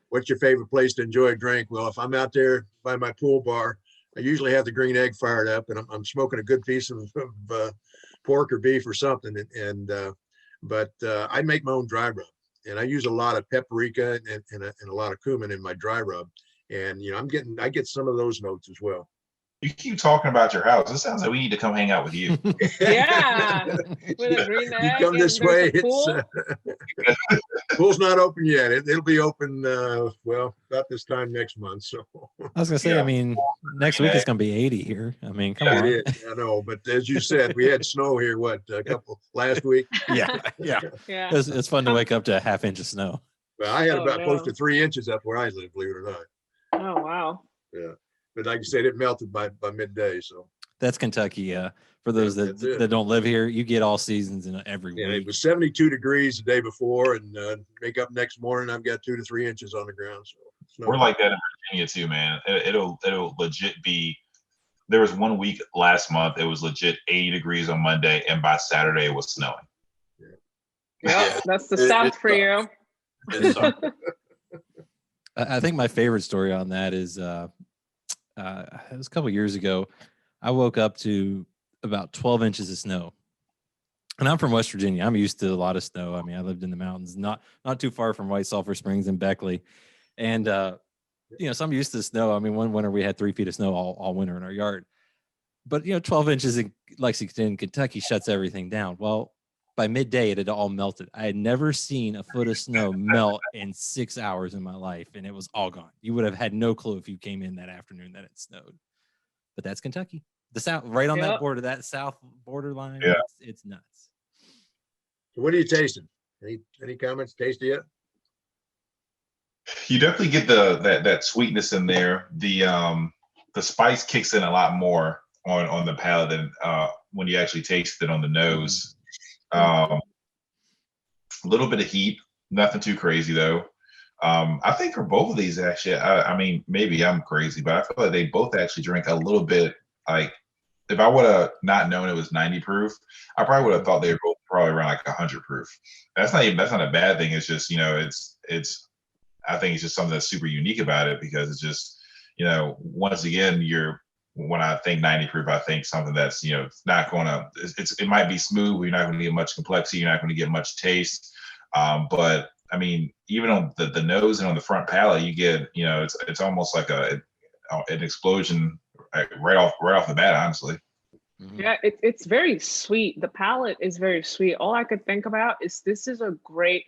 what's your favorite place to enjoy a drink. Well, if I'm out there by my pool bar, I usually have the green egg fired up, and I'm smoking a good piece of pork or beef or something. But I make my own dry rub, and I use a lot of paprika and a lot of cumin in my dry rub. And I get some of those notes as well. You keep talking about your house. It sounds like we need to come hang out with you. Yeah, with a green egg. You come this way. Pool's not open yet. It'll be open about this time next month. So I was gonna say, I mean, next week it's gonna be 80 here. I mean, come on. It is. I know, but as you said, we had snow here. A couple last week? Yeah. It's fun to wake up to a half inch of snow. Well, I had about close to 3 inches up where I live, believe it or not. Oh wow. Yeah. but like you said, it melted by midday. So That's Kentucky. For those that's it. that don't live here, you get all seasons in every yeah, week. it was 72 degrees the day before, and make up next morning, I've got 2 to 3 inches on the ground. So We're like that in Virginia too, man. It'll legit be. There was 1 week last month. It was legit 80 degrees on Monday, and by Saturday it was snowing. Yeah, that's the South for you. I think my favorite story on that is it was a couple of years ago. I woke up to about 12 inches of snow. And I'm from West Virginia. I'm used to a lot of snow. I mean, I lived in the mountains, not too far from White Sulphur Springs and Beckley. And so I'm used to snow. I mean, one winter we had 3 feet of snow all winter in our yard. But 12 inches in Lexington, Kentucky shuts everything down. Well, by midday, it had all melted. I had never seen a foot of snow melt in 6 hours in my life, and it was all gone. You would have had no clue if you came in that afternoon that it snowed. But that's Kentucky, the South, right on that border, that South borderline. Yeah. It's nuts. So what are you tasting? Any comments? Tasty yet? You definitely get that sweetness in there. The spice kicks in a lot more on the palate than when you actually taste it on the nose. A little bit of heat, nothing too crazy though. I think for both of these, actually, I mean, maybe I'm crazy, but I feel like they both actually drink a little bit. Like, if I would have not known it was 90 proof, I probably would have thought they were both probably around like 100 proof. That's not a bad thing. It's just, I think it's just something that's super unique about it, because it's just, once again, when I think 90 proof, I think something that's, it's not going to, it might be smooth, but you're not going to get much complexity. You're not going to get much taste. But I mean, even on the nose and on the front palate, you get, it's almost like an explosion right off the bat, honestly. Yeah, it's very sweet. The palate is very sweet. All I could think about is this is a great,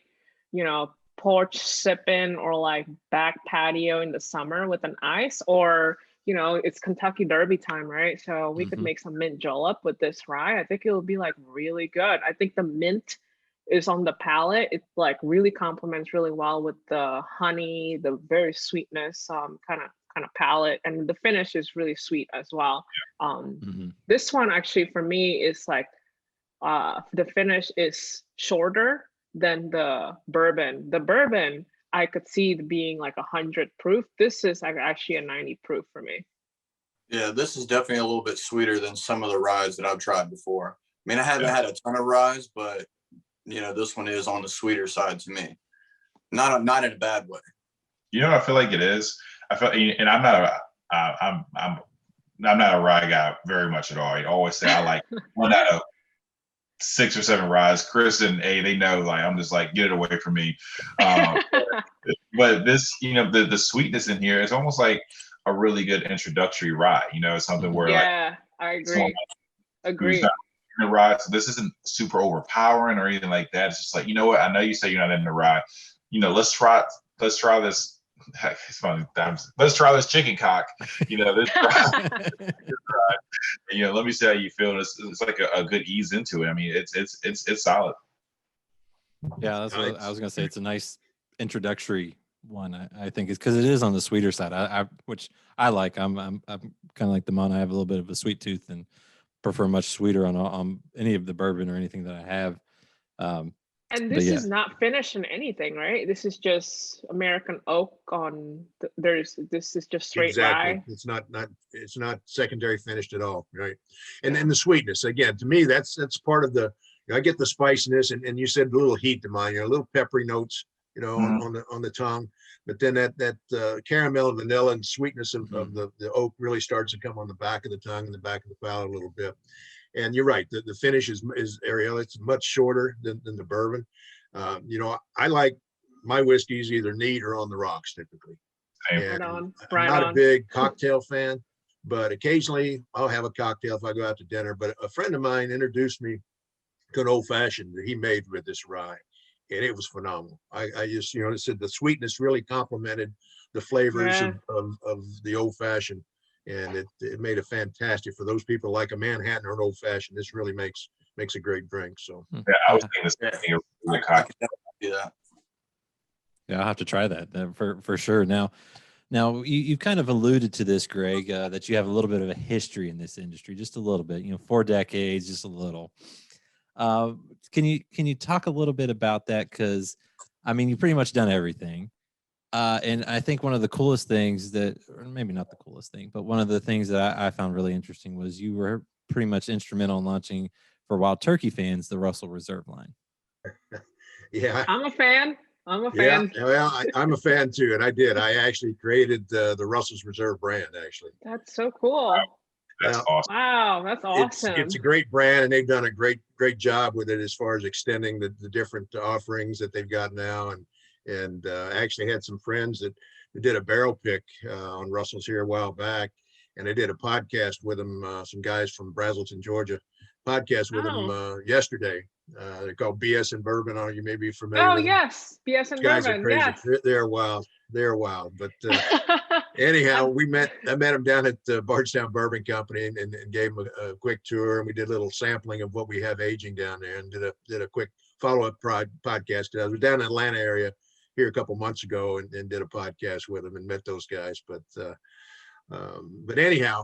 porch sipping or like back patio in the summer with an ice, or it's Kentucky Derby time, right? So we could make some mint julep with this rye. I think it will be like really good. I think the mint is on the palate. It like really complements really well with the honey, the very sweetness, kind of palate, and the finish is really sweet as well. This one actually for me is like the finish is shorter than the bourbon. The bourbon I could see it being like 100 proof. This is actually a 90 proof for me. Yeah, this is definitely a little bit sweeter than some of the ryes that I've tried before. I mean, I haven't had a ton of ryes, but this one is on the sweeter side to me. Not in a bad way. I feel like it is. I feel, and I'm not a rye guy very much at all. I always say I like 1 out of 6 or 7 ryes. Chris and A, they know, like, I'm just like, get it away from me. But this, the sweetness in here is almost like a really good introductory rye. Something where I agree. Agree. Rye, so this isn't super overpowering or anything like that. It's just like, what? I know you say you're not into rye. Let's try this. It's funny. Let's try this chicken cock. This rye. Let me see how you feel. It's like a good ease into it. I mean, it's solid. Yeah, that's what I was gonna say. It's a nice introductory one. I think it's because it is on the sweeter side. Which I like. I'm kind of like the Mon. I have a little bit of a sweet tooth and prefer much sweeter on any of the bourbon or anything that I have. And this is not finished in anything, right? This is just American oak on. This is just straight rye. It's not secondary finished at all, right? And then the sweetness again, to me, that's part of the. I get the spiciness, and you said a little heat to mine. A little peppery notes, on the tongue. But then that caramel and vanilla and sweetness of the oak really starts to come on the back of the tongue and the back of the palate a little bit. And you're right, the finish is Ariel. It's much shorter than the bourbon. I like my whiskeys either neat or on the rocks typically. Right on. I'm not a big cocktail fan, but occasionally I'll have a cocktail if I go out to dinner. But a friend of mine introduced me to an old fashioned that he made with this rye, and it was phenomenal. I just, it said the sweetness really complemented the flavors of the old fashioned. And it made it fantastic for those people like a Manhattan or an old fashioned. This really makes a great drink. So I was thinking the same thing. Yeah, I'll have to try that for sure. Now, Now, you kind of alluded to this, Greg, that you have a little bit of a history in this industry, just a little bit, 4 decades, just a little. Can you talk a little bit about that? Because, I mean, you've pretty much done everything. And I think one of the coolest things or maybe not the coolest thing, but one of the things that I found really interesting was you were pretty much instrumental in launching, for Wild Turkey fans, the Russell Reserve line. Yeah. I'm a fan. I'm a Yeah. fan. Well, I'm a fan too. And I actually created the Russell's Reserve brand, actually. That's so cool. That's Well, awesome. Wow, that's awesome. It's a great brand, and they've done a great job with it as far as extending the different offerings that they've got now. And I actually had some friends that did a barrel pick on Russell's here a while back, and I did a podcast with them. Some guys from Brazelton, Georgia, podcast with them yesterday. They're called BS and Bourbon. You may be familiar Oh with them. yes, BS and These guys Bourbon. are crazy. Yes. They're wild. They're wild. But anyhow, I met them down at the Bardstown Bourbon Company and gave them a quick tour, and we did a little sampling of what we have aging down there, and did a quick follow-up podcast. I was down in the Atlanta area here a couple months ago and did a podcast with them and met those guys. But anyhow,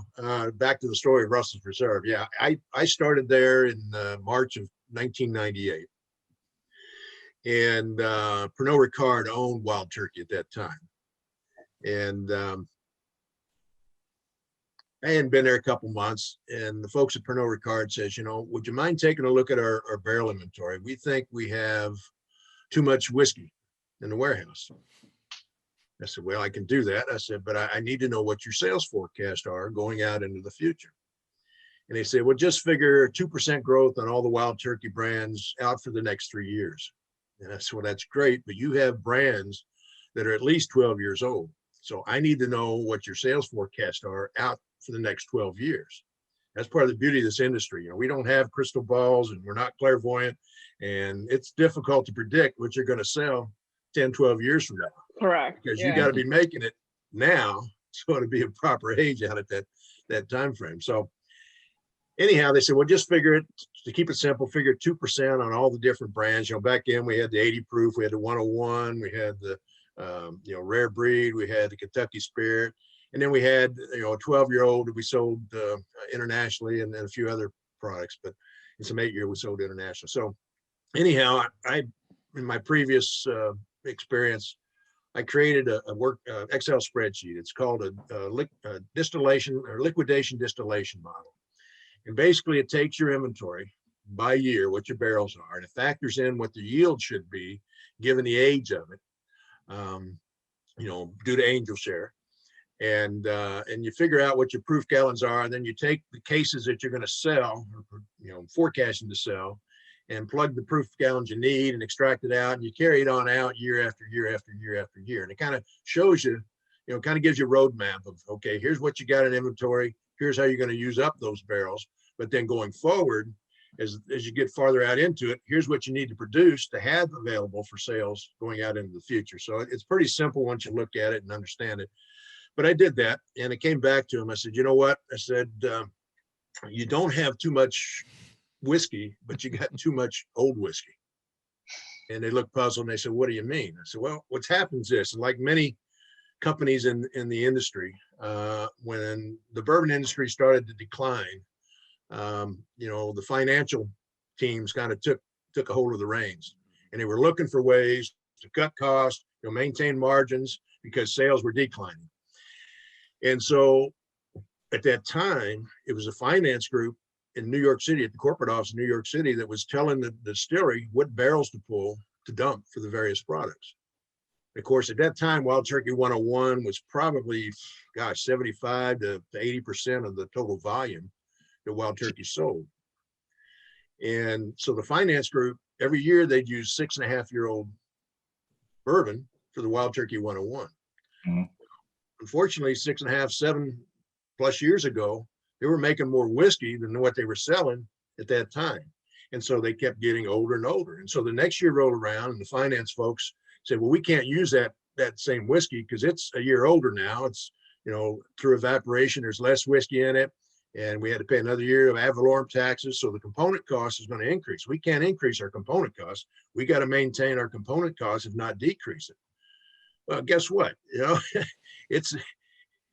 back to the story of Russell's Reserve. Yeah, I started there in March of 1998. And Pernod Ricard owned Wild Turkey at that time. And I hadn't been there a couple months, and the folks at Pernod Ricard says, would you mind taking a look at our barrel inventory? We think we have too much whiskey in the warehouse. I said, well, I can do that. I said, but I need to know what your sales forecasts are going out into the future. And they said, well, just figure 2% growth on all the Wild Turkey brands out for the next 3 years. And I said, well, that's great, but you have brands that are at least 12 years old. So I need to know what your sales forecasts are out for the next 12 years. That's part of the beauty of this industry. We don't have crystal balls, and we're not clairvoyant, and it's difficult to predict what you're going to sell 10, 12 years from now. Correct. Because you got to be making it now, so to be a proper age out at that time frame. So anyhow, they said, well, just figure it, to keep it simple, figure 2% on all the different brands. Back then we had the 80 proof, we had the 101, we had the rare breed, we had the Kentucky Spirit, and then we had a 12-year-old that we sold internationally, and then a few other products. But in some 8-year we sold international. So anyhow, I in my previous experience, I created a Excel spreadsheet. It's called a distillation or liquidation distillation model. And basically it takes your inventory by year, what your barrels are, and it factors in what the yield should be given the age of it, due to angel share. And you figure out what your proof gallons are, and then you take the cases that you're going to sell, or, forecasting to sell, and plug the proof gallons you need and extract it out, and you carry it on out year after year after year after year. And it kind of shows you, kind of gives you a roadmap of, okay, here's what you got in inventory. Here's how you're going to use up those barrels. But then going forward, as you get farther out into it, here's what you need to produce to have available for sales going out into the future. So it's pretty simple once you look at it and understand it. But I did that, and I came back to him. I said, you know what? I said, you don't have too much whiskey, but you got too much old whiskey. And they looked puzzled, and they said, what do you mean? I said, well, what's happened is this, and like many companies in the industry, when the bourbon industry started to decline, the financial teams kind of took a hold of the reins, and they were looking for ways to cut costs, maintain margins, because sales were declining. And so at that time, it was a finance group in New York City, at the corporate office in New York City, that was telling the distillery what barrels to pull to dump for the various products. Of course, at that time, Wild Turkey 101 was probably, 75 to 80% of the total volume that Wild Turkey sold. And so the finance group, every year they'd use 6.5-year-old bourbon for the Wild Turkey 101. Mm-hmm. Unfortunately, 6.5, 7+ years ago, they were making more whiskey than what they were selling at that time. And so they kept getting older and older. And so the next year rolled around, and the finance folks said, well, we can't use that same whiskey because it's a year older now. It's, through evaporation, there's less whiskey in it. And we had to pay another year of ad valorem taxes. So the component cost is going to increase. We can't increase our component costs. We got to maintain our component costs, if not decrease it. Well, guess what? It's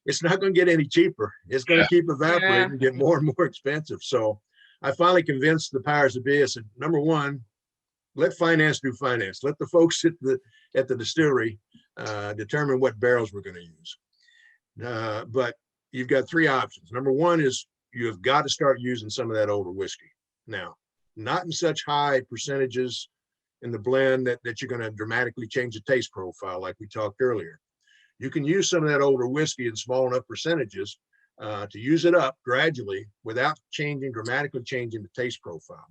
it's not going to get any cheaper. It's going to keep evaporating and get more and more expensive. So I finally convinced the powers that be. I said, number one, let finance do finance. Let the folks at the distillery determine what barrels we're going to use. But you've got three options. Number one is you have got to start using some of that older whiskey. Now, not in such high percentages in the blend that you're going to dramatically change the taste profile like we talked earlier. You can use some of that older whiskey in small enough percentages to use it up gradually without dramatically changing the taste profile.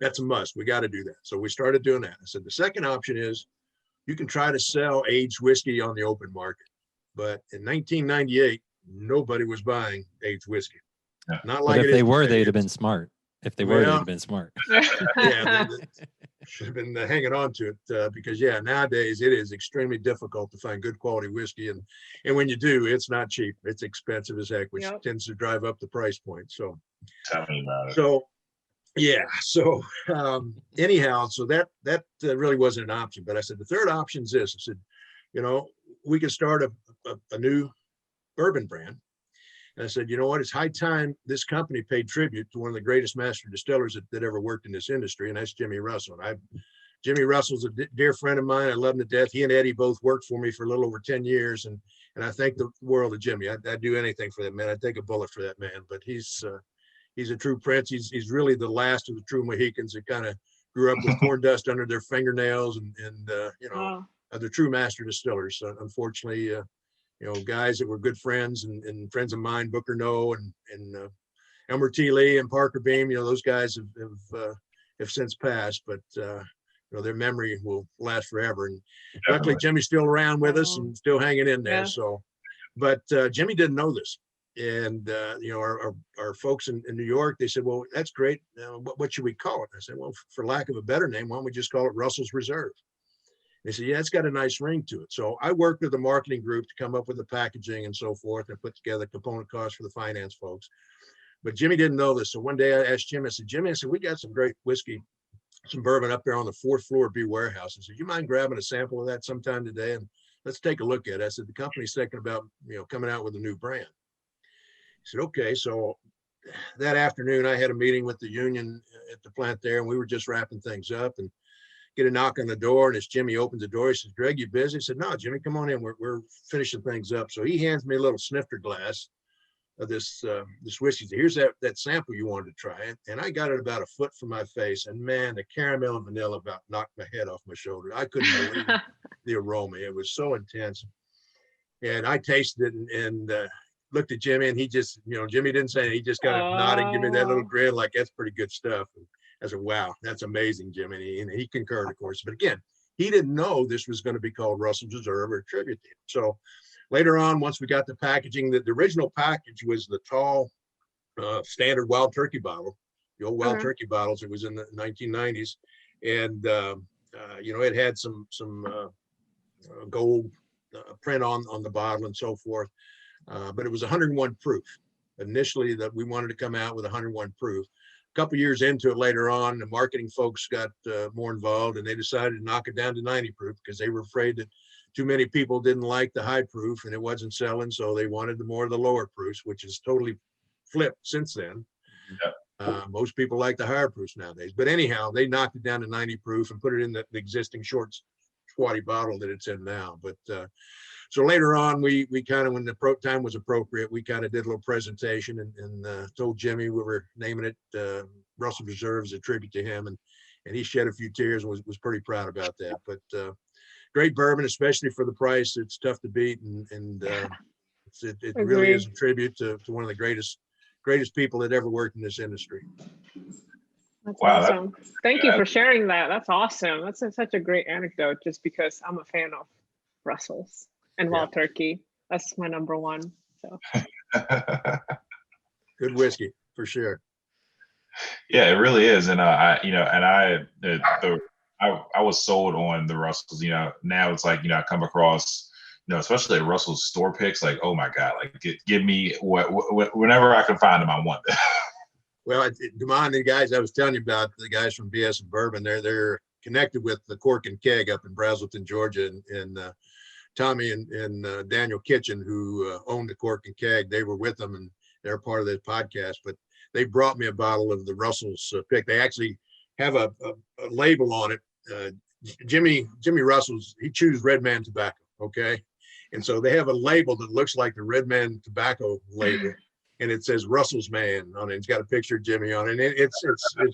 That's a must. We got to do that. So we started doing that. I said, the second option is you can try to sell aged whiskey on the open market. But in 1998, nobody was buying aged whiskey. Yeah. Not like but if they were, today. they'd have been smart. If they were, they'd have been smart. Yeah, should have been hanging on to it because nowadays it is extremely difficult to find good quality whiskey, and when you do, it's not cheap. It's expensive as heck, which tends to drive up the price point. So, tell me about it. So anyhow, so that really wasn't an option. But I said the third option is this. I said, we could start a new bourbon brand. And I said, you know what? It's high time this company paid tribute to one of the greatest master distillers that ever worked in this industry, and that's Jimmy Russell. Jimmy Russell's a dear friend of mine. I love him to death. He and Eddie both worked for me for a little over 10 years, and I thank the world of Jimmy. I'd do anything for that man. I'd take a bullet for that man. But he's a true prince. He's really the last of the true Mohicans that kind of grew up with corn dust under their fingernails, and the true master distillers. Unfortunately. Guys that were good friends and friends of mine, Booker Noe and Elmer T. Lee and Parker Beam, those guys have since passed, but their memory will last forever. And luckily Jimmy's still around with us and still hanging in there. Yeah. So, but Jimmy didn't know this. And, our folks in New York, they said, well, that's great. What should we call it? I said, well, for lack of a better name, why don't we just call it Russell's Reserve? They said, yeah, it's got a nice ring to it. So I worked with the marketing group to come up with the packaging and so forth and put together component costs for the finance folks. But Jimmy didn't know this. So one day I asked Jimmy, I said, we got some great whiskey, some bourbon up there on the 4th floor of B Warehouse. I said, you mind grabbing a sample of that sometime today? And let's take a look at it. I said, the company's thinking about, coming out with a new brand. He said, okay. So that afternoon I had a meeting with the union at the plant there, and we were just wrapping things up and get a knock on the door, and as Jimmy opens the door, he says, Greg, you busy? I said, no, Jimmy, come on in. We're finishing things up. So he hands me a little snifter glass of this whiskey. Here's that sample you wanted to try. And I got it about a foot from my face. And man, the caramel and vanilla about knocked my head off my shoulder. I couldn't believe the aroma. It was so intense. And I tasted it and looked at Jimmy, and he just, Jimmy didn't say anything. He just kind of nodded, give me that little grin like, that's pretty good stuff. And I said, wow, that's amazing, Jimmy. And he concurred, of course. But again, he didn't know this was going to be called Russell's Reserve or a tribute to him. So later on, once we got the packaging, the original package was the tall, standard wild turkey bottle, the old wild turkey bottles. It was in the 1990s. And, it had some gold print on the bottle and so forth. But it was 101 proof. Initially, that we wanted to come out with 101 proof. Couple years into it later on, the marketing folks got more involved, and they decided to knock it down to 90 proof because they were afraid that too many people didn't like the high proof and it wasn't selling. So they wanted more of the lower proofs, which is totally flipped since then. Yeah. Most people like the higher proofs nowadays. But anyhow, they knocked it down to 90 proof and put it in the existing short, squatty bottle that it's in now. But so later on, we kind of, when the time was appropriate, we kind of did a little presentation and told Jimmy we were naming it Russell Reserve as a tribute to him. And he shed a few tears and was pretty proud about that. But great bourbon, especially for the price. It's tough to beat. And it really is a tribute to one of the greatest people that ever worked in this industry. That's awesome. Thank you for sharing that. That's awesome. That's such a great anecdote, just because I'm a fan of Russell's. And wild turkey, that's my number one. So good whiskey for sure. Yeah, it really is. And I was sold on the Russells. Now it's like I come across, especially at Russell's store picks, like, oh my God, like give me whenever I can find them, I want them. Well, Demond, the guys I was telling you about, the guys from BS and Bourbon, they're connected with the Cork and Keg up in Brazelton, Georgia, and Tommy and Daniel Kitchen, who owned the Cork and Keg, they were with them and they're part of this podcast. But they brought me a bottle of the Russell's pick. They actually have a label on it. Jimmy Russell's, he chews Red Man tobacco. Okay. And so they have a label that looks like the Red Man tobacco label, and it says Russell's Man on it. It's got a picture of Jimmy on it. And it's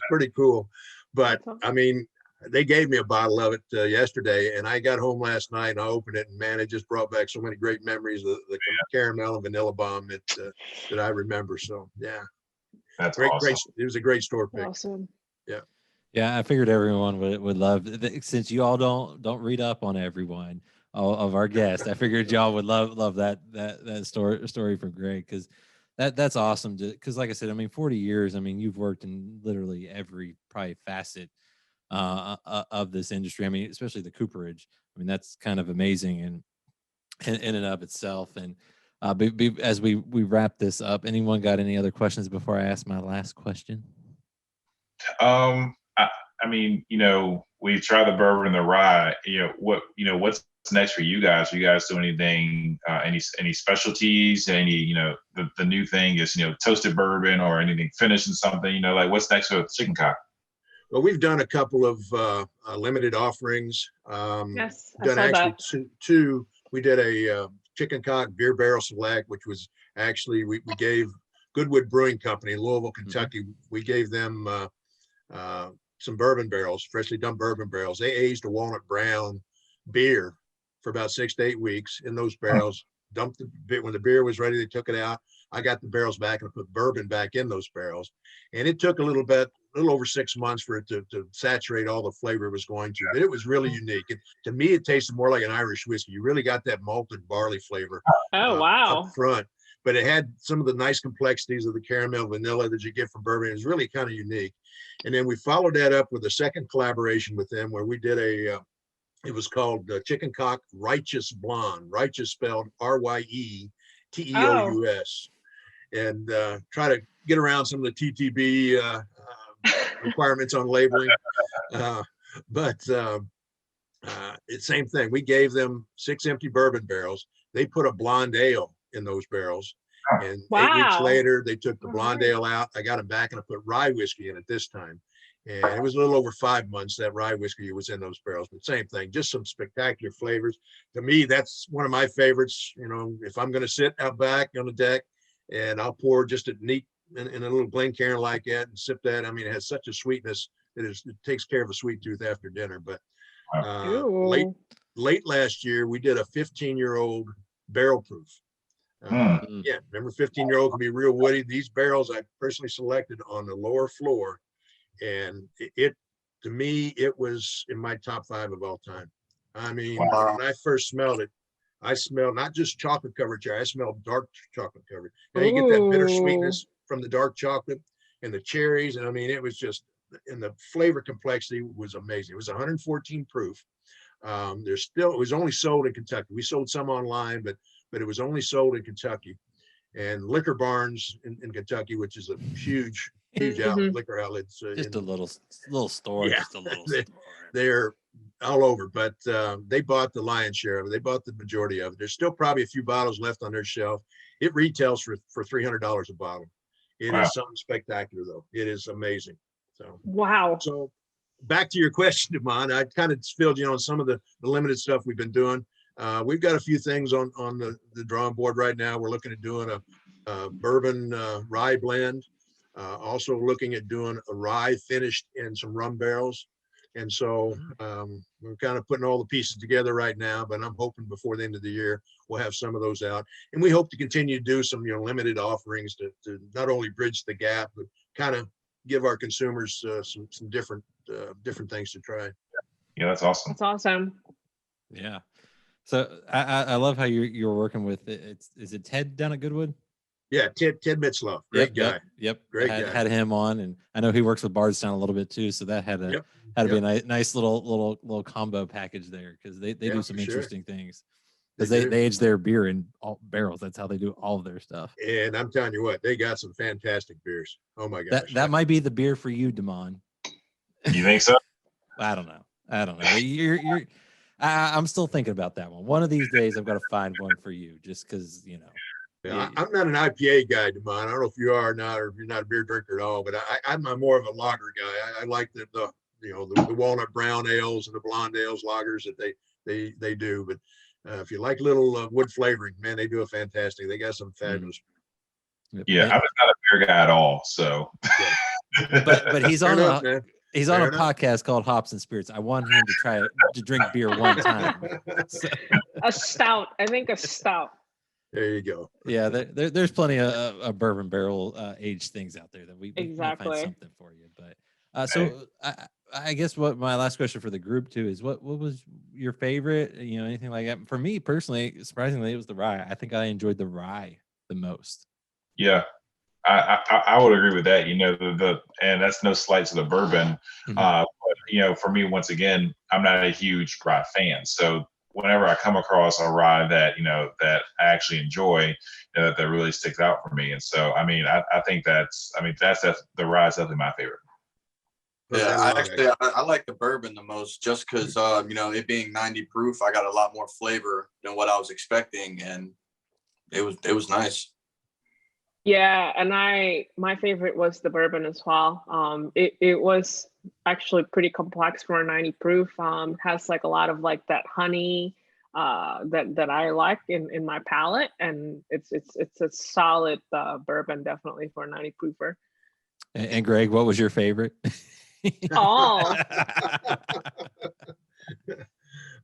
pretty cool. But I mean, they gave me a bottle of it yesterday, and I got home last night and I opened it, and man, it just brought back so many great memories of the caramel and vanilla bomb that I remember. So yeah, That's great. awesome. It was a great store pick. Awesome. Yeah, I figured everyone would love, since you all don't read up on everyone of our guests. I figured y'all would love that story from Greg, because that's awesome. Because like I said, I mean, 40 years. I mean, you've worked in literally every probably facet of this industry. I mean, especially the cooperage. I mean, that's kind of amazing and in and of itself. And as we wrap this up, anyone got any other questions before I ask my last question? I mean, we try the bourbon and the rye. What's next for you guys? Are you guys doing anything, any specialties? Any, the new thing is, toasted bourbon or anything finished in something, like what's next for Chicken Cock? Well, we've done a couple of limited offerings. Yes, I done saw actually that. two. We did a Chicken Cock Beer Barrel Select, which was actually, we gave Goodwood Brewing Company in Louisville, Kentucky. We gave them some bourbon barrels, freshly done bourbon barrels. They aged a walnut brown beer for about 6 to 8 weeks in those barrels. Dumped the beer when the beer was ready. They took it out. I got the barrels back and put bourbon back in those barrels. And it took a little over 6 months for it to saturate all the flavor it was going to. But it was really unique. And to me, it tasted more like an Irish whiskey. You really got that malted barley flavor Oh, wow. up front. But it had some of the nice complexities of the caramel vanilla that you get from bourbon. It was really kind of unique. And then we followed that up with a second collaboration with them where we did it was called Chicken Cock Righteous Blonde, righteous spelled RYETEOUS. And try to get around some of the TTB requirements on labeling. But it's same thing. We gave them 6 empty bourbon barrels. They put a blonde ale in those barrels. And 8 weeks later, they took the blonde ale out. I got them back and I put rye whiskey in it this time. And it was a little over 5 months that rye whiskey was in those barrels. But same thing, just some spectacular flavors. To me, that's one of my favorites. If I'm going to sit out back on the deck and I'll pour just a neat in a little Glencairn like that and sip that. I mean, it has such a sweetness that it takes care of a sweet tooth after dinner. But late last year, we did a 15-year-old barrel proof. Yeah, remember 15-year-old can be real woody. These barrels I personally selected on the lower floor, and it to me, it was in my top 5 of all time. I mean, when I first smelled it, I smelled not just chocolate covered cherry, I smelled dark chocolate covered. Now you get that bitter sweetness from the dark chocolate and the cherries. And I mean, it was just, and the flavor complexity was amazing. It was 114 proof. It was only sold in Kentucky. We sold some online, but it was only sold in Kentucky. And Liquor Barns in Kentucky, which is a huge outlet, liquor outlets. Just a little store. Yeah, just a little store. They're all over, but they bought the lion's share of it. They bought the majority of it. There's still probably a few bottles left on their shelf. It retails for $300 a bottle. It is something spectacular, though. It is amazing. So wow. So back to your question, Damon. I kind of filled you on some of the limited stuff we've been doing. We've got a few things on the drawing board right now. We're looking at doing a bourbon rye blend. Also looking at doing a rye finished in some rum barrels. And so we're kind of putting all the pieces together right now, but I'm hoping before the end of the year, we'll have some of those out. And we hope to continue to do some, limited offerings to not only bridge the gap, but kind of give our consumers some different things to try. Yeah, that's awesome. That's awesome. Yeah. So I love how you're working with it. Is it Ted down at Goodwood? Yeah, Ted Mitzloff, great guy. Yep. Great guy. Had him on, and I know he works with Bardstown a little bit too. So that had to be a nice little combo package there, because they do some interesting things. Because they age their beer in all barrels. That's how they do all of their stuff. And I'm telling you what, they got some fantastic beers. Oh my gosh. That might be the beer for you, Damon. You think so? I don't know. You're I'm still thinking about that one. One of these days, I'm going to find one for you, just because Yeah, Yeah. I'm not an IPA guy, Demond. I don't know if you are or not, or if you're not a beer drinker at all, but I'm more of a lager guy. I like the the walnut brown ales and the blonde ales lagers that they do. But if you like little wood flavoring, man, they do a fantastic. They got some fabulous. Yeah, I'm not a beer guy at all. So, but he's on enough, a man. he's on a podcast called Hops and Spirits. I want him to try to drink beer one time. So, A stout. I think a stout. There you go. yeah, there's plenty of bourbon barrel aged things out there that we might find Exactly. something for you. But so I guess what my last question for the group too is what was your favorite? Anything like that? For me personally, surprisingly, it was the rye. I think I enjoyed the rye the most. yeah, I would agree with that. And that's no slight to the bourbon. Mhm. But, for me, once again, I'm not a huge rye fan. So whenever I come across a rye that that I actually enjoy, that really sticks out for me. And so, I mean, I think that's the rye is definitely my favorite. Yeah, I like the bourbon the most, just because it being 90 proof, I got a lot more flavor than what I was expecting, and it was nice. Yeah, and my favorite was the bourbon as well. It was actually pretty complex for a 90 proof. Has like a lot of like that honey that I like in my palate, and it's a solid bourbon definitely for a 90 proofer. And Greg, what was your favorite? Oh,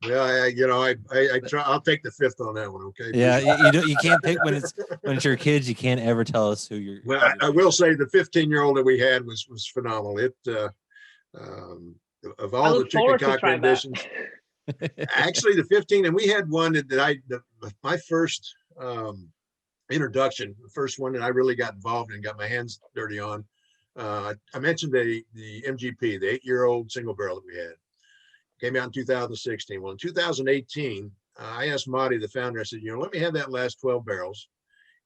Yeah, I try. I'll take the fifth on that one. Okay. Yeah, you can't pick when it's your kids. You can't ever tell us who you're. Well, I will say the 15-year-old that we had was phenomenal. It of I all the look forward chicken to cock try that. renditions, actually the 15, and we had one my first introduction, the first one that I really got involved in, got my hands dirty on. I mentioned the MGP, the 8-year-old single barrel that we had. Came out in 2016. Well, in 2018, I asked Marty, the founder, I said, let me have that last 12 barrels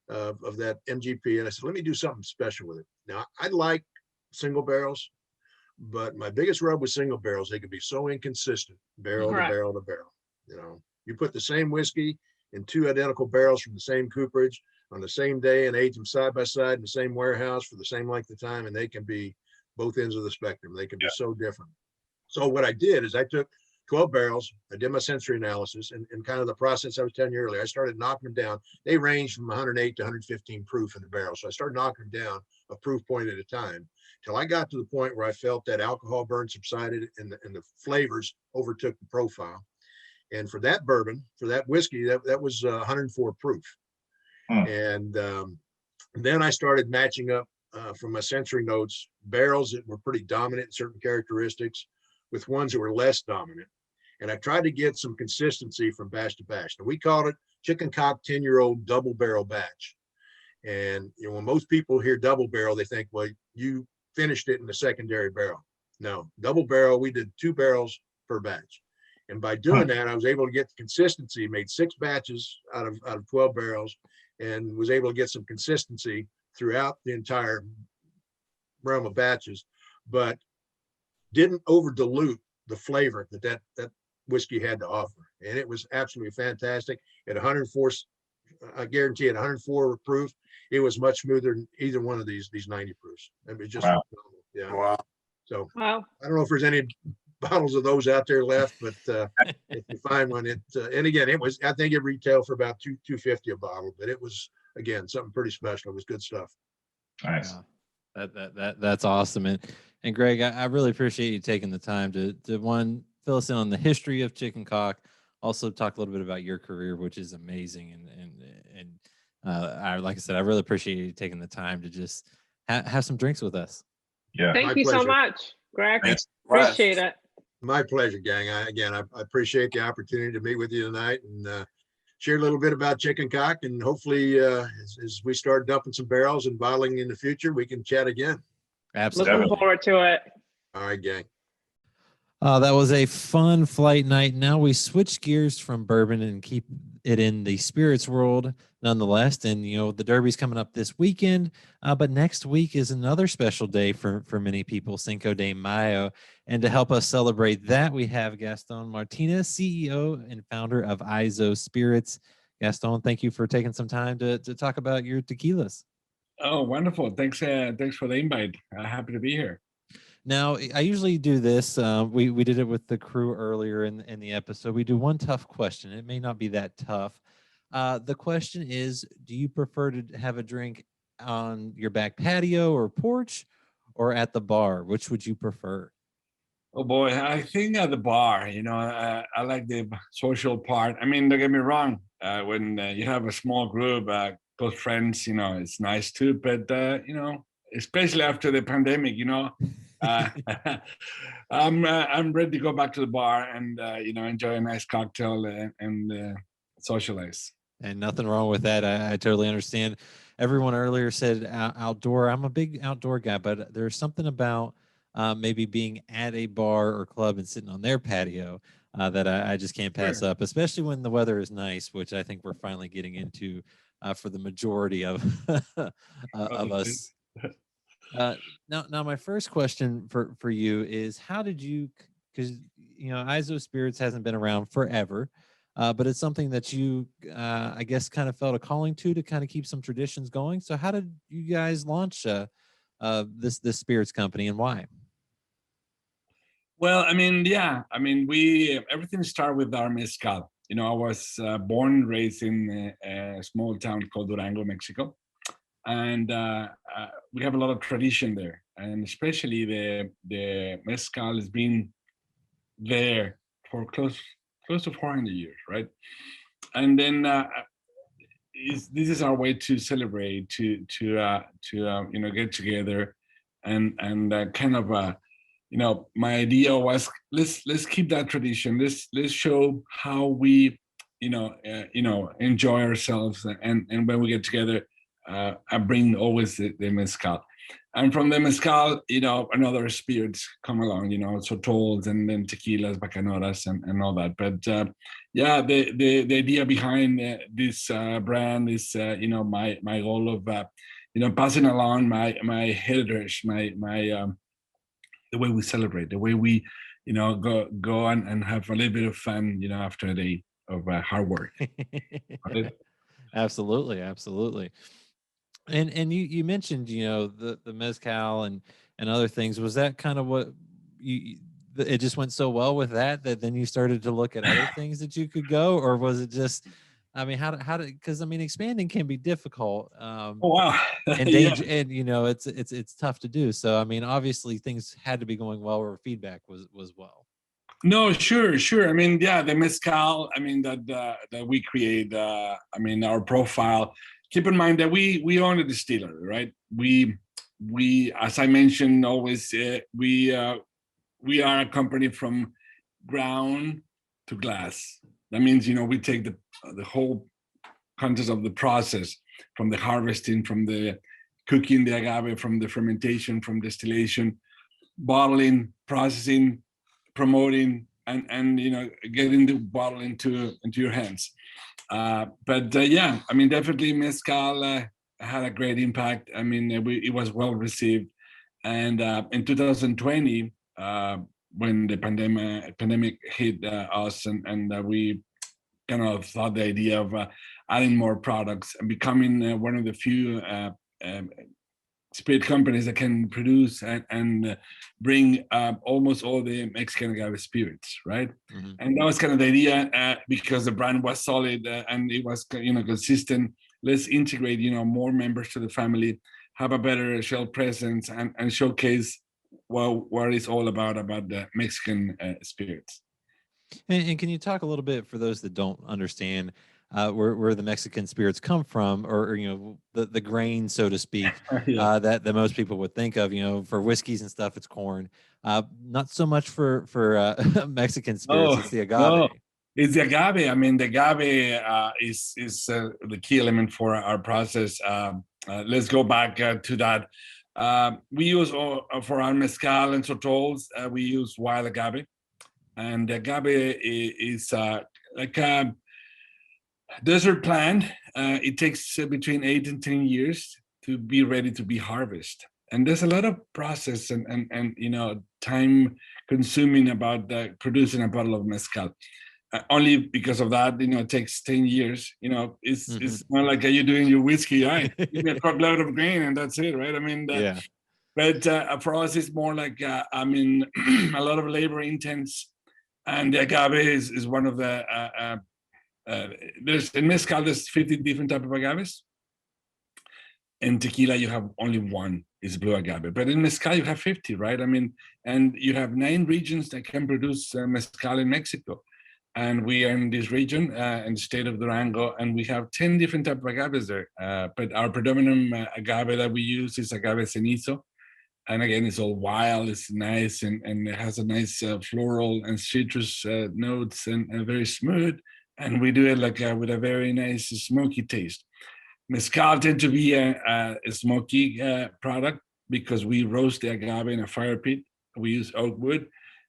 of that MGP. And I said, let me do something special with it. Now, I like single barrels, but my biggest rub with single barrels, they can be so inconsistent, barrel Correct. to barrel to barrel. You put the same whiskey in 2 identical barrels from the same cooperage on the same day and age them side by side in the same warehouse for the same length of time, and they can be both ends of the spectrum. They can be so different. So what I did is I took 12 barrels, I did my sensory analysis, and kind of the process I was telling you earlier, I started knocking them down. They range from 108 to 115 proof in the barrel. So I started knocking them down a proof point at a time till I got to the point where I felt that alcohol burn subsided and the flavors overtook the profile. And for that bourbon, for that whiskey, that was 104 proof. And then I started matching up from my sensory notes, barrels that were pretty dominant in certain characteristics with ones that were less dominant. And I tried to get some consistency from batch to batch. And we called it chicken cock 10-year-old double barrel batch. And when most people hear double barrel, they think, well, you finished it in the secondary barrel. No, double barrel, we did 2 barrels per batch. And by doing that, I was able to get the consistency, made 6 batches out of 12 barrels, and was able to get some consistency throughout the entire realm of batches, but didn't over dilute the flavor that whiskey had to offer. And it was absolutely fantastic. At 104, I guarantee at 104 proof, it was much smoother than either one of these 90 proofs. I mean, just Wow. yeah. Wow. So wow. I don't know if there's any bottles of those out there left, but if you find one, and again, I think it retailed for about $2.50 a bottle, but it was, again, something pretty special. It was good stuff. Nice. That's awesome. And Greg, I really appreciate you taking the time to one, fill us in on the history of chicken cock, also talk a little bit about your career, which is amazing. And I, like I said, I really appreciate you taking the time to just have some drinks with us. Yeah. Thank you so much, Greg. Thanks. Appreciate it. My pleasure, gang. I appreciate the opportunity to meet with you tonight and share a little bit about chicken cock. And hopefully, as we start dumping some barrels and bottling in the future, we can chat again. Absolutely. Looking forward to it. All right, gang. That was a fun flight night. Now we switch gears from bourbon and keep it in the spirits world nonetheless. And, the Derby's coming up this weekend, but next week is another special day for many people, Cinco de Mayo. And to help us celebrate that, we have Gaston Martinez, CEO and founder of IZO Spirits. Gaston, thank you for taking some time to talk about your tequilas. Oh, wonderful. Thanks for the invite. Happy to be here. Now, I usually do this. We did it with the crew earlier in the episode. We do one tough question. It may not be that tough. The question is, do you prefer to have a drink on your back patio or porch or at the bar? Which would you prefer? Oh boy, I think at the bar, I like the social part. I mean, don't get me wrong. When you have a small group, close friends, it's nice too. But especially after the pandemic, uh, I'm ready to go back to the bar and enjoy a nice cocktail and socialize. And nothing wrong with that. I totally understand. Everyone earlier said outdoor. I'm a big outdoor guy, but there's something about maybe being at a bar or club and sitting on their patio that I just can't pass up, especially when the weather is nice, which I think we're finally getting into for the majority of of us. Now, my first question for you is, how did you? Because ISO Spirits hasn't been around forever. But it's something that you, I guess, kind of felt a calling to kind of keep some traditions going. So how did you guys launch this spirits company, and why? Well, I mean, everything started with our mezcal. I was born and raised in a small town called Durango, Mexico, and we have a lot of tradition there, and especially the mezcal has been there for close to 400 years, right? And then this is our way to celebrate, to get together, and kind of my idea was let's keep that tradition. Let's show how we enjoy ourselves, and when we get together, I bring always the mezcal. And from the mezcal, another spirits come along, sotols and then tequilas, bacanoras, and all that. But the idea behind this brand is, my goal of, passing along my heritage, my the way we celebrate, the way we, go and have a little bit of fun, after a day of hard work. Right? Absolutely. And you mentioned the mezcal and other things. Was that kind of what it just went so well with that then you started to look at other things that you could go, or was it just, I mean, how did, because I mean, expanding can be difficult, Oh wow. and danger, and it's tough to do. So I mean, obviously things had to be going well, or feedback was well. No, sure. I mean, the mezcal, I mean, that we create, I mean, our profile. Keep in mind that we own a distillery, right? We, as I mentioned, always we are a company from ground to glass. That means we take the whole context of the process, from the harvesting, from the cooking the agave, from the fermentation, from distillation, bottling, processing, promoting, and getting the bottle into your hands. But I mean, definitely mezcal had a great impact. I mean, it was well received, and in 2020, when the pandemic hit us, and we kind of thought the idea of adding more products and becoming one of the few spirit companies that can produce and bring almost all the Mexican agave spirits, right? Mm-hmm. And that was kind of the idea, because the brand was solid and it was consistent. Let's integrate more members to the family, have a better shelf presence, and showcase what it's all about the Mexican spirits. And can you talk a little bit, for those that don't understand, where the Mexican spirits come from, or the grain, so to speak, that most people would think of, for whiskeys and stuff, it's corn. Not so much for Mexican spirits, it's the agave. No. It's the agave. I mean, the agave is the key element for our process. Let's go back to that. We use for our mezcal and sotols, we use wild agave, and the agave is like Those are planned. It takes between 8 and 10 years to be ready to be harvested. And there's a lot of process and time consuming about producing a bottle of mezcal. Only because of that, it takes 10 years. It's not like you're doing your whiskey. Right, give me a truckload of grain and that's it, right? I mean, Yeah. But for us, it's more like a lot of labor intense, and the agave is one of the. There's in mezcal there's 50 different type of agaves. In tequila, you have only one is blue agave, but in mezcal you have 50, right? I mean, and you have 9 regions that can produce mezcal in Mexico, and we are in this region in the state of Durango, and we have 10 different type of agaves there. But our predominant agave that we use is agave cenizo, and again, it's all wild, it's nice, and it has a nice floral and citrus notes, and very smooth. And we do it like with a very nice smoky taste. Mezcal tend to be a smoky product because we roast the agave in a fire pit. We use oak wood,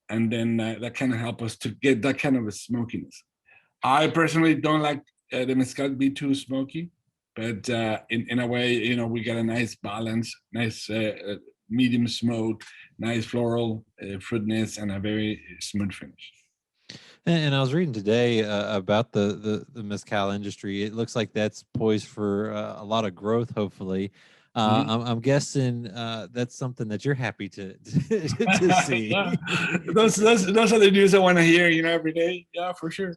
and then that kind of help us to get that kind of a smokiness. I personally don't like the mezcal to be too smoky, but in a way, we get a nice balance, nice medium smoke, nice floral fruitness, and a very smooth finish. And I was reading today about the mezcal industry. It looks like that's poised for a lot of growth, hopefully. I'm guessing that's something that you're happy to see. those are the news I want to hear, every day. Yeah, for sure.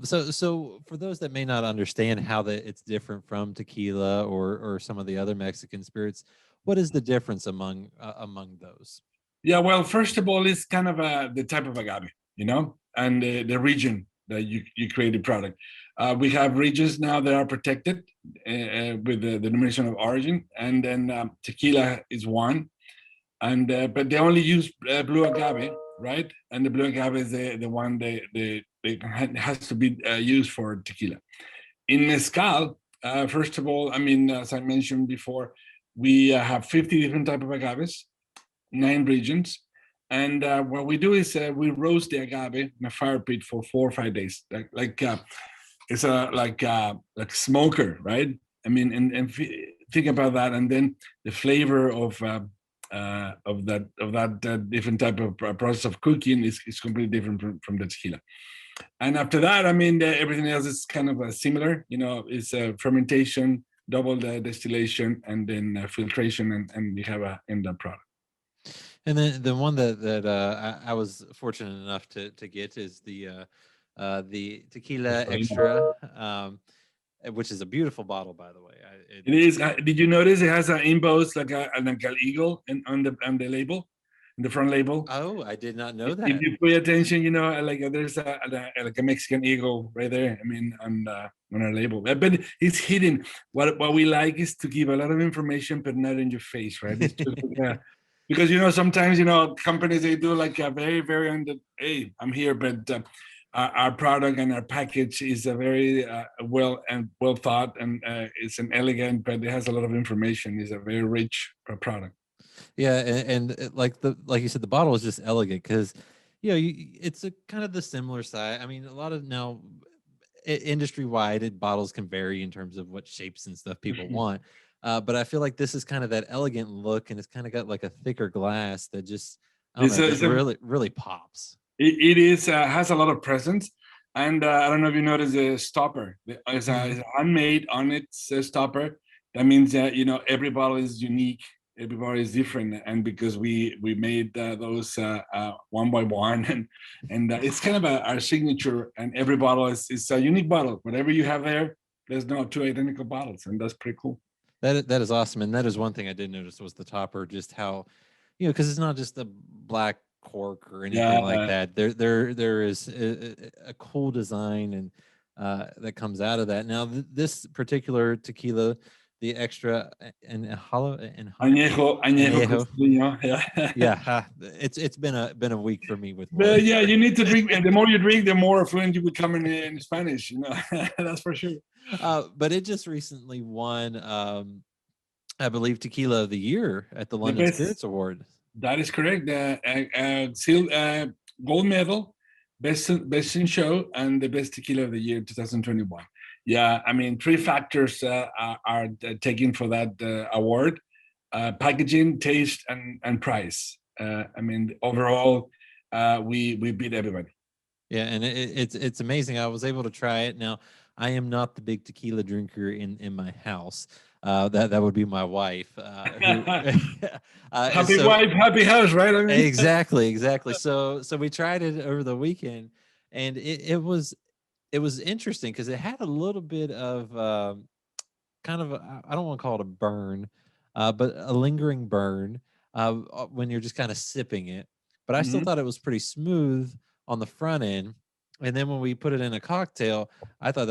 So for those that may not understand how it's different from tequila or some of the other Mexican spirits, what is the difference among those? Yeah, well, first of all, it's kind of the type of agave, and the region that you create the product. We have regions now that are protected with the denomination of origin, and then tequila is one, and but they only use blue agave, right? And the blue agave is the one they has to be used for tequila. In mezcal, first of all, as I mentioned before, we have 50 different type of agaves, 9 regions. And what we do is we roast the agave in a fire pit for 4 or 5 days. It's like smoker, right? And think about that. And then the flavor of that different type of process of cooking is completely different from the tequila. And after that, everything else is kind of similar. It's fermentation, double the distillation, and then filtration, and you have an end product. And then the one that I was fortunate enough to get is the tequila extra, which is a beautiful bottle, by the way. It is. Did you notice it has an emboss like an eagle on the label, in the front label? Oh, I did not know that. If you pay attention, like there's like a Mexican eagle right there. On our label, but it's hidden. What we like is to give a lot of information, but not in your face, right? It's just because sometimes companies, they do like a very very hey, I'm here, but our product and our package is a very well thought, and it's an elegant, but it has a lot of information. It's a very rich product. Yeah, and like you said, the bottle is just elegant because it's a kind of the similar size. A lot of now industry wide bottles can vary in terms of what shapes and stuff people want. But I feel like this is kind of that elegant look, and it's kind of got like a thicker glass that just really pops. It is has a lot of presence, and I don't know if you noticed the stopper. It's a handmade on its stopper. That means that every bottle is unique, every bottle is different, and because we made those one by one, and it's kind of our signature. And every bottle is a unique bottle. Whatever you have there, there's no 2 identical bottles, and that's pretty cool. That is awesome, and that is one thing I did notice was the topper, just how, because it's not just a black cork or anything like that. There is a cool design and that comes out of that. Now this particular tequila, the extra and añejo. Yeah, it's been a week for me with. But yeah, you need to drink, and the more you drink, the more fluent you become in Spanish. That's for sure. But it just recently won, I believe, Tequila of the Year at the London Spirits Award. That is correct. Gold medal, best in show, and the best tequila of the year 2021. Yeah, I mean, three factors are taken for that award: packaging, taste, and price. I mean, overall, we beat everybody. Yeah, and it's amazing. I was able to try it. Now, I am not the big tequila drinker in my house. That would be my wife. Happy so wife, happy house, right? I mean, exactly. So we tried it over the weekend, and it was interesting because it had a little bit of kind of I don't want to call it a burn, but a lingering burn when you're just kind of sipping it. But I still Mhm. thought it was pretty smooth on the front end. And then when we put it in a cocktail, I thought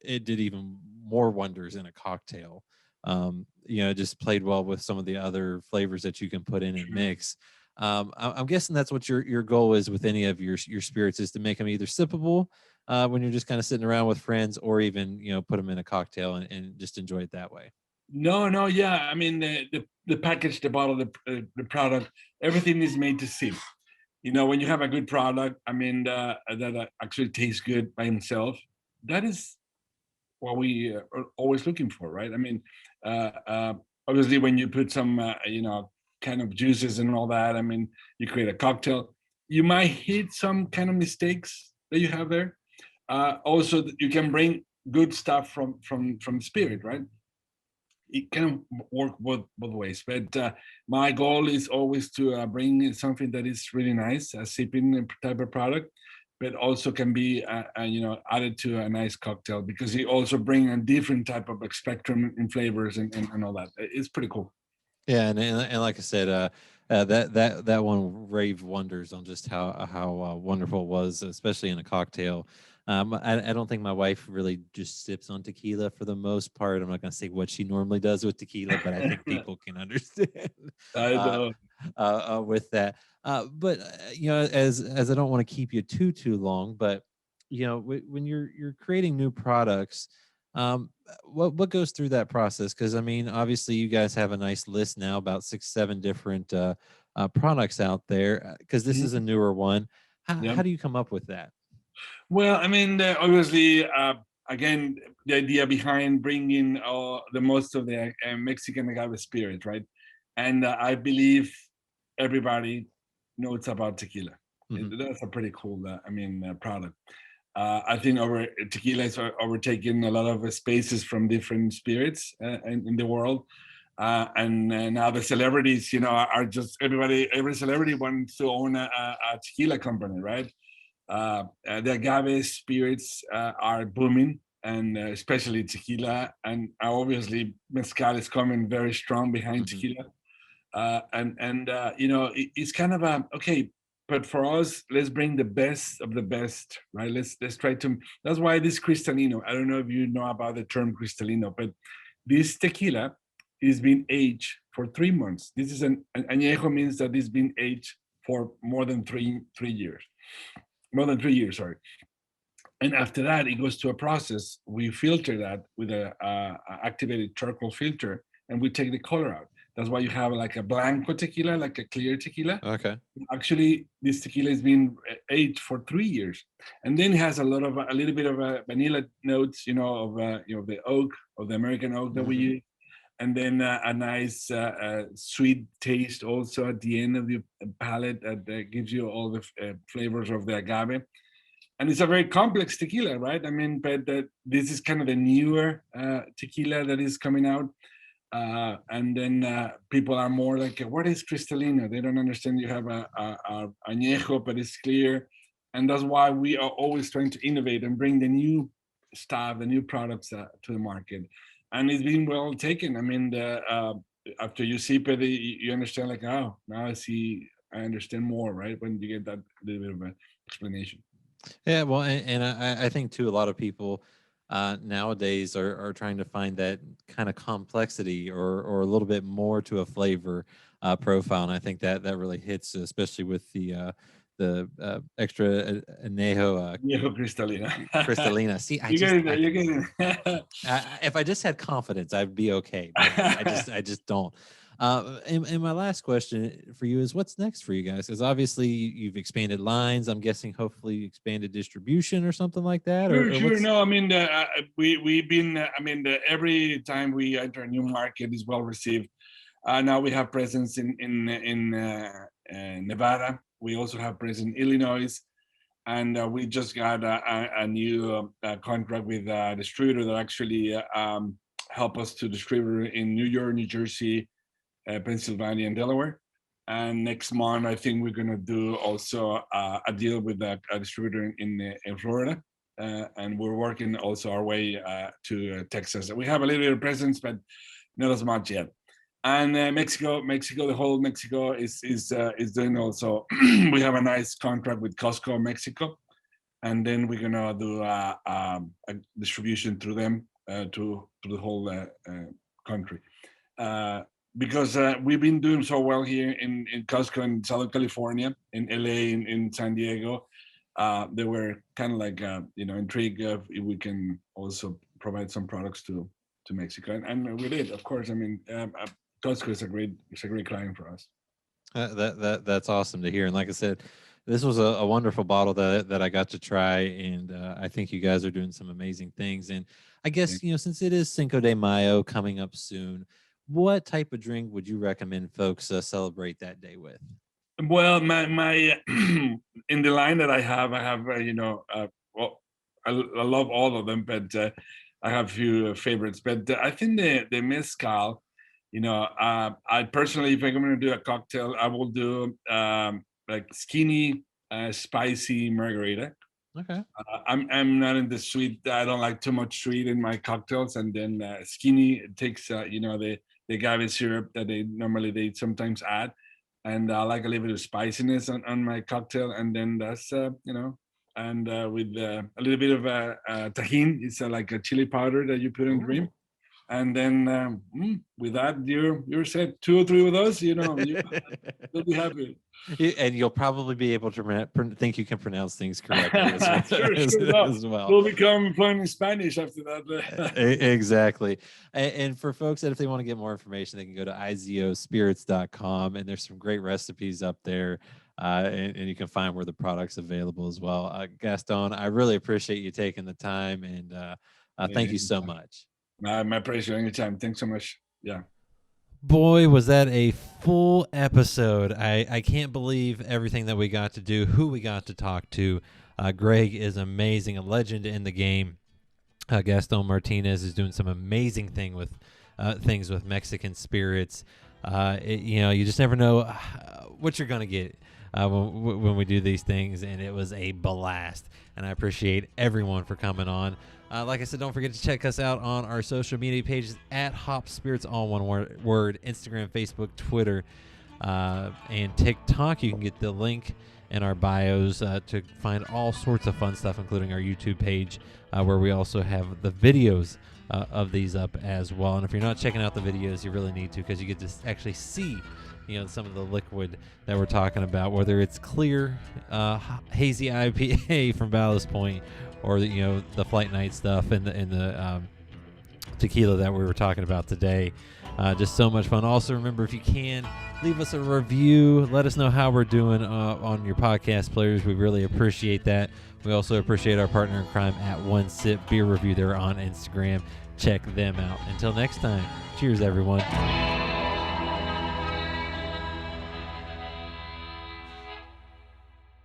it did even more wonders in a cocktail. It just played well with some of the other flavors that you can put in and mix. I'm guessing that's what your goal is with any of your spirits, is to make them either sippable when you're just kind of sitting around with friends, or even put them in a cocktail and just enjoy it that way. No, yeah. I mean, the package, the bottle, the product, everything is made to sip. When you have a good product, I mean, that actually tastes good by himself, that is what we are always looking for, right? I mean, uh, uh, obviously, when you put some, kind of juices and all that, I mean, you create a cocktail, you might hit some kind of mistakes that you have there. Also, you can bring good stuff from spirit, right? It can work both ways. But my goal is always to bring something that is really nice, a sipping type of product, but also can be added to a nice cocktail, because you also bring a different type of spectrum in flavors and all that. It's pretty cool. Yeah, and like I said, that one raved wonders on just how wonderful it was, especially in a cocktail. I don't think my wife really just sips on tequila for the most part. I'm not going to say what she normally does with tequila, but I think people can understand I uh, know. with that. But as I don't want to keep you too long, but when you're creating new products, what goes through that process? Because I mean, obviously, you guys have a nice list now, about 6-7 different products out there. Because this is a Mhm. newer one. Yeah. How do you come up with that? Well, I mean, obviously, again, the idea behind bringing the most of the Mexican agave spirit, right? And I believe everybody knows about tequila. Mhm. That's a pretty cool, product. I think tequila is overtaking a lot of spaces from different spirits in the world. And now the celebrities, are just every celebrity wants to own a tequila company, right? The agave spirits are booming, and especially tequila, and obviously mezcal is coming very strong behind Mhm. tequila. It's kind of a okay, but for us, let's bring the best of the best, right? Let's try to. That's why this cristalino. I don't know if you know about the term cristalino, but this tequila is being aged for 3 months. This is an añejo, means that it's been aged for more than 3 years, more than 3 years, sorry. And after that, it goes to a process. We filter that with a activated charcoal filter, and we take the color out. That's why you have like a blanco tequila, like a clear tequila. Okay. Actually, this tequila has been aged for 3 years, and then it has a little bit of vanilla notes, of the oak, of the American oak that we Mhm. use, and then a nice sweet taste also at the end of the palate that gives you all the flavors of the agave. And it's a very complex tequila, right? I mean, but this is kind of the newer tequila that is coming out. And then people are more like, what is Cristalino? They don't understand you have a añejo, but it's clear. And that's why we are always trying to innovate and bring the new stuff, the new products to the market. And it's been well taken. I mean, after you sip it, you understand, like, oh, now I understand more, right? When you get that little bit of an explanation. Yeah, well, and I think too, a lot of people nowadays are trying to find that kind of complexity, or a little bit more to a flavor profile, and I think that really hits, especially with the extra anejo Viejo Cristalina. crystallina. See, You're getting there. You're getting there. if I just had confidence, I'd be okay, but I just don't. And my last question for you is, what's next for you guys? Because obviously you've expanded lines. I'm guessing hopefully expanded distribution or something like that. Sure, Or sure. what's... No, I mean, we've been. Every time we enter a new market is well received. Now we have presence in Nevada. We also have presence in Illinois, and we just got a new contract with a distributor that actually help us to distribute in New York, New Jersey, Pennsylvania, and Delaware. And next month, I think we're gonna do also a deal with a distributor in Florida, and we're working also our way to Texas. We have a little bit of presence, but not as much yet. And Mexico, the whole Mexico is doing also. We have a nice contract with Costco Mexico, and then we're gonna do a distribution through them to the whole country. Because we've been doing so well here in Costco in Southern California, in LA, in San Diego. They were kind of like intrigued if we can also provide some products to Mexico, and we did, of course. I mean, Costco is a great client for us. That's awesome to hear. And like I said, this was a wonderful bottle that I got to try, and I think you guys are doing some amazing things. And I guess since it is Cinco de Mayo coming up soon, what type of drink would you recommend folks celebrate that day with? Well, my in the line that I have well, I love all of them, but I have a few favorites. But I think the mezcal, I personally, if I'm going to do a cocktail, I will do like skinny, spicy margarita. Okay. I'm not in the sweet. I don't like too much sweet in my cocktails. And then skinny takes the agave syrup that they sometimes add, and I like a little bit of spiciness on my cocktail. And then that's and with a little bit of tajin. It's like a chili powder that you put in cream. And then with that, you're set. 2 or 3 of those, you'll be happy. And you'll probably be able to think you can pronounce things correctly as well. We'll become fluent in Spanish after that. Exactly. And for folks that if they want to get more information, they can go to IZOspirits.com, and there's some great recipes up there. And you can find where the product's available as well. Gaston, I really appreciate you taking the time, and thank you so much. My pleasure. Anytime. Thanks so much. Yeah. Boy, was that a full episode. I can't believe everything that we got to do, who we got to talk to. Greg is amazing, a legend in the game. Gaston Martinez is doing some amazing things with Mexican spirits. You just never know what you're going to get when we do these things, and it was a blast. And I appreciate everyone for coming on. Like I said, don't forget to check us out on our social media pages at Hop Spirits, all one word, Instagram, Facebook, Twitter, and TikTok. You can get the link in our bios to find all sorts of fun stuff, including our YouTube page, where we also have the videos of these up as well. And if you're not checking out the videos, you really need to, because you get to actually see some of the liquid that we're talking about, whether it's clear, hazy IPA from Ballast Point, or the Flight Night stuff and the tequila that we were talking about today. Just so much fun. Also, remember, if you can, leave us a review. Let us know how we're doing on your podcast players. We really appreciate that. We also appreciate our partner in crime at One Sip Beer Review. They're on Instagram. Check them out. Until next time, cheers, everyone.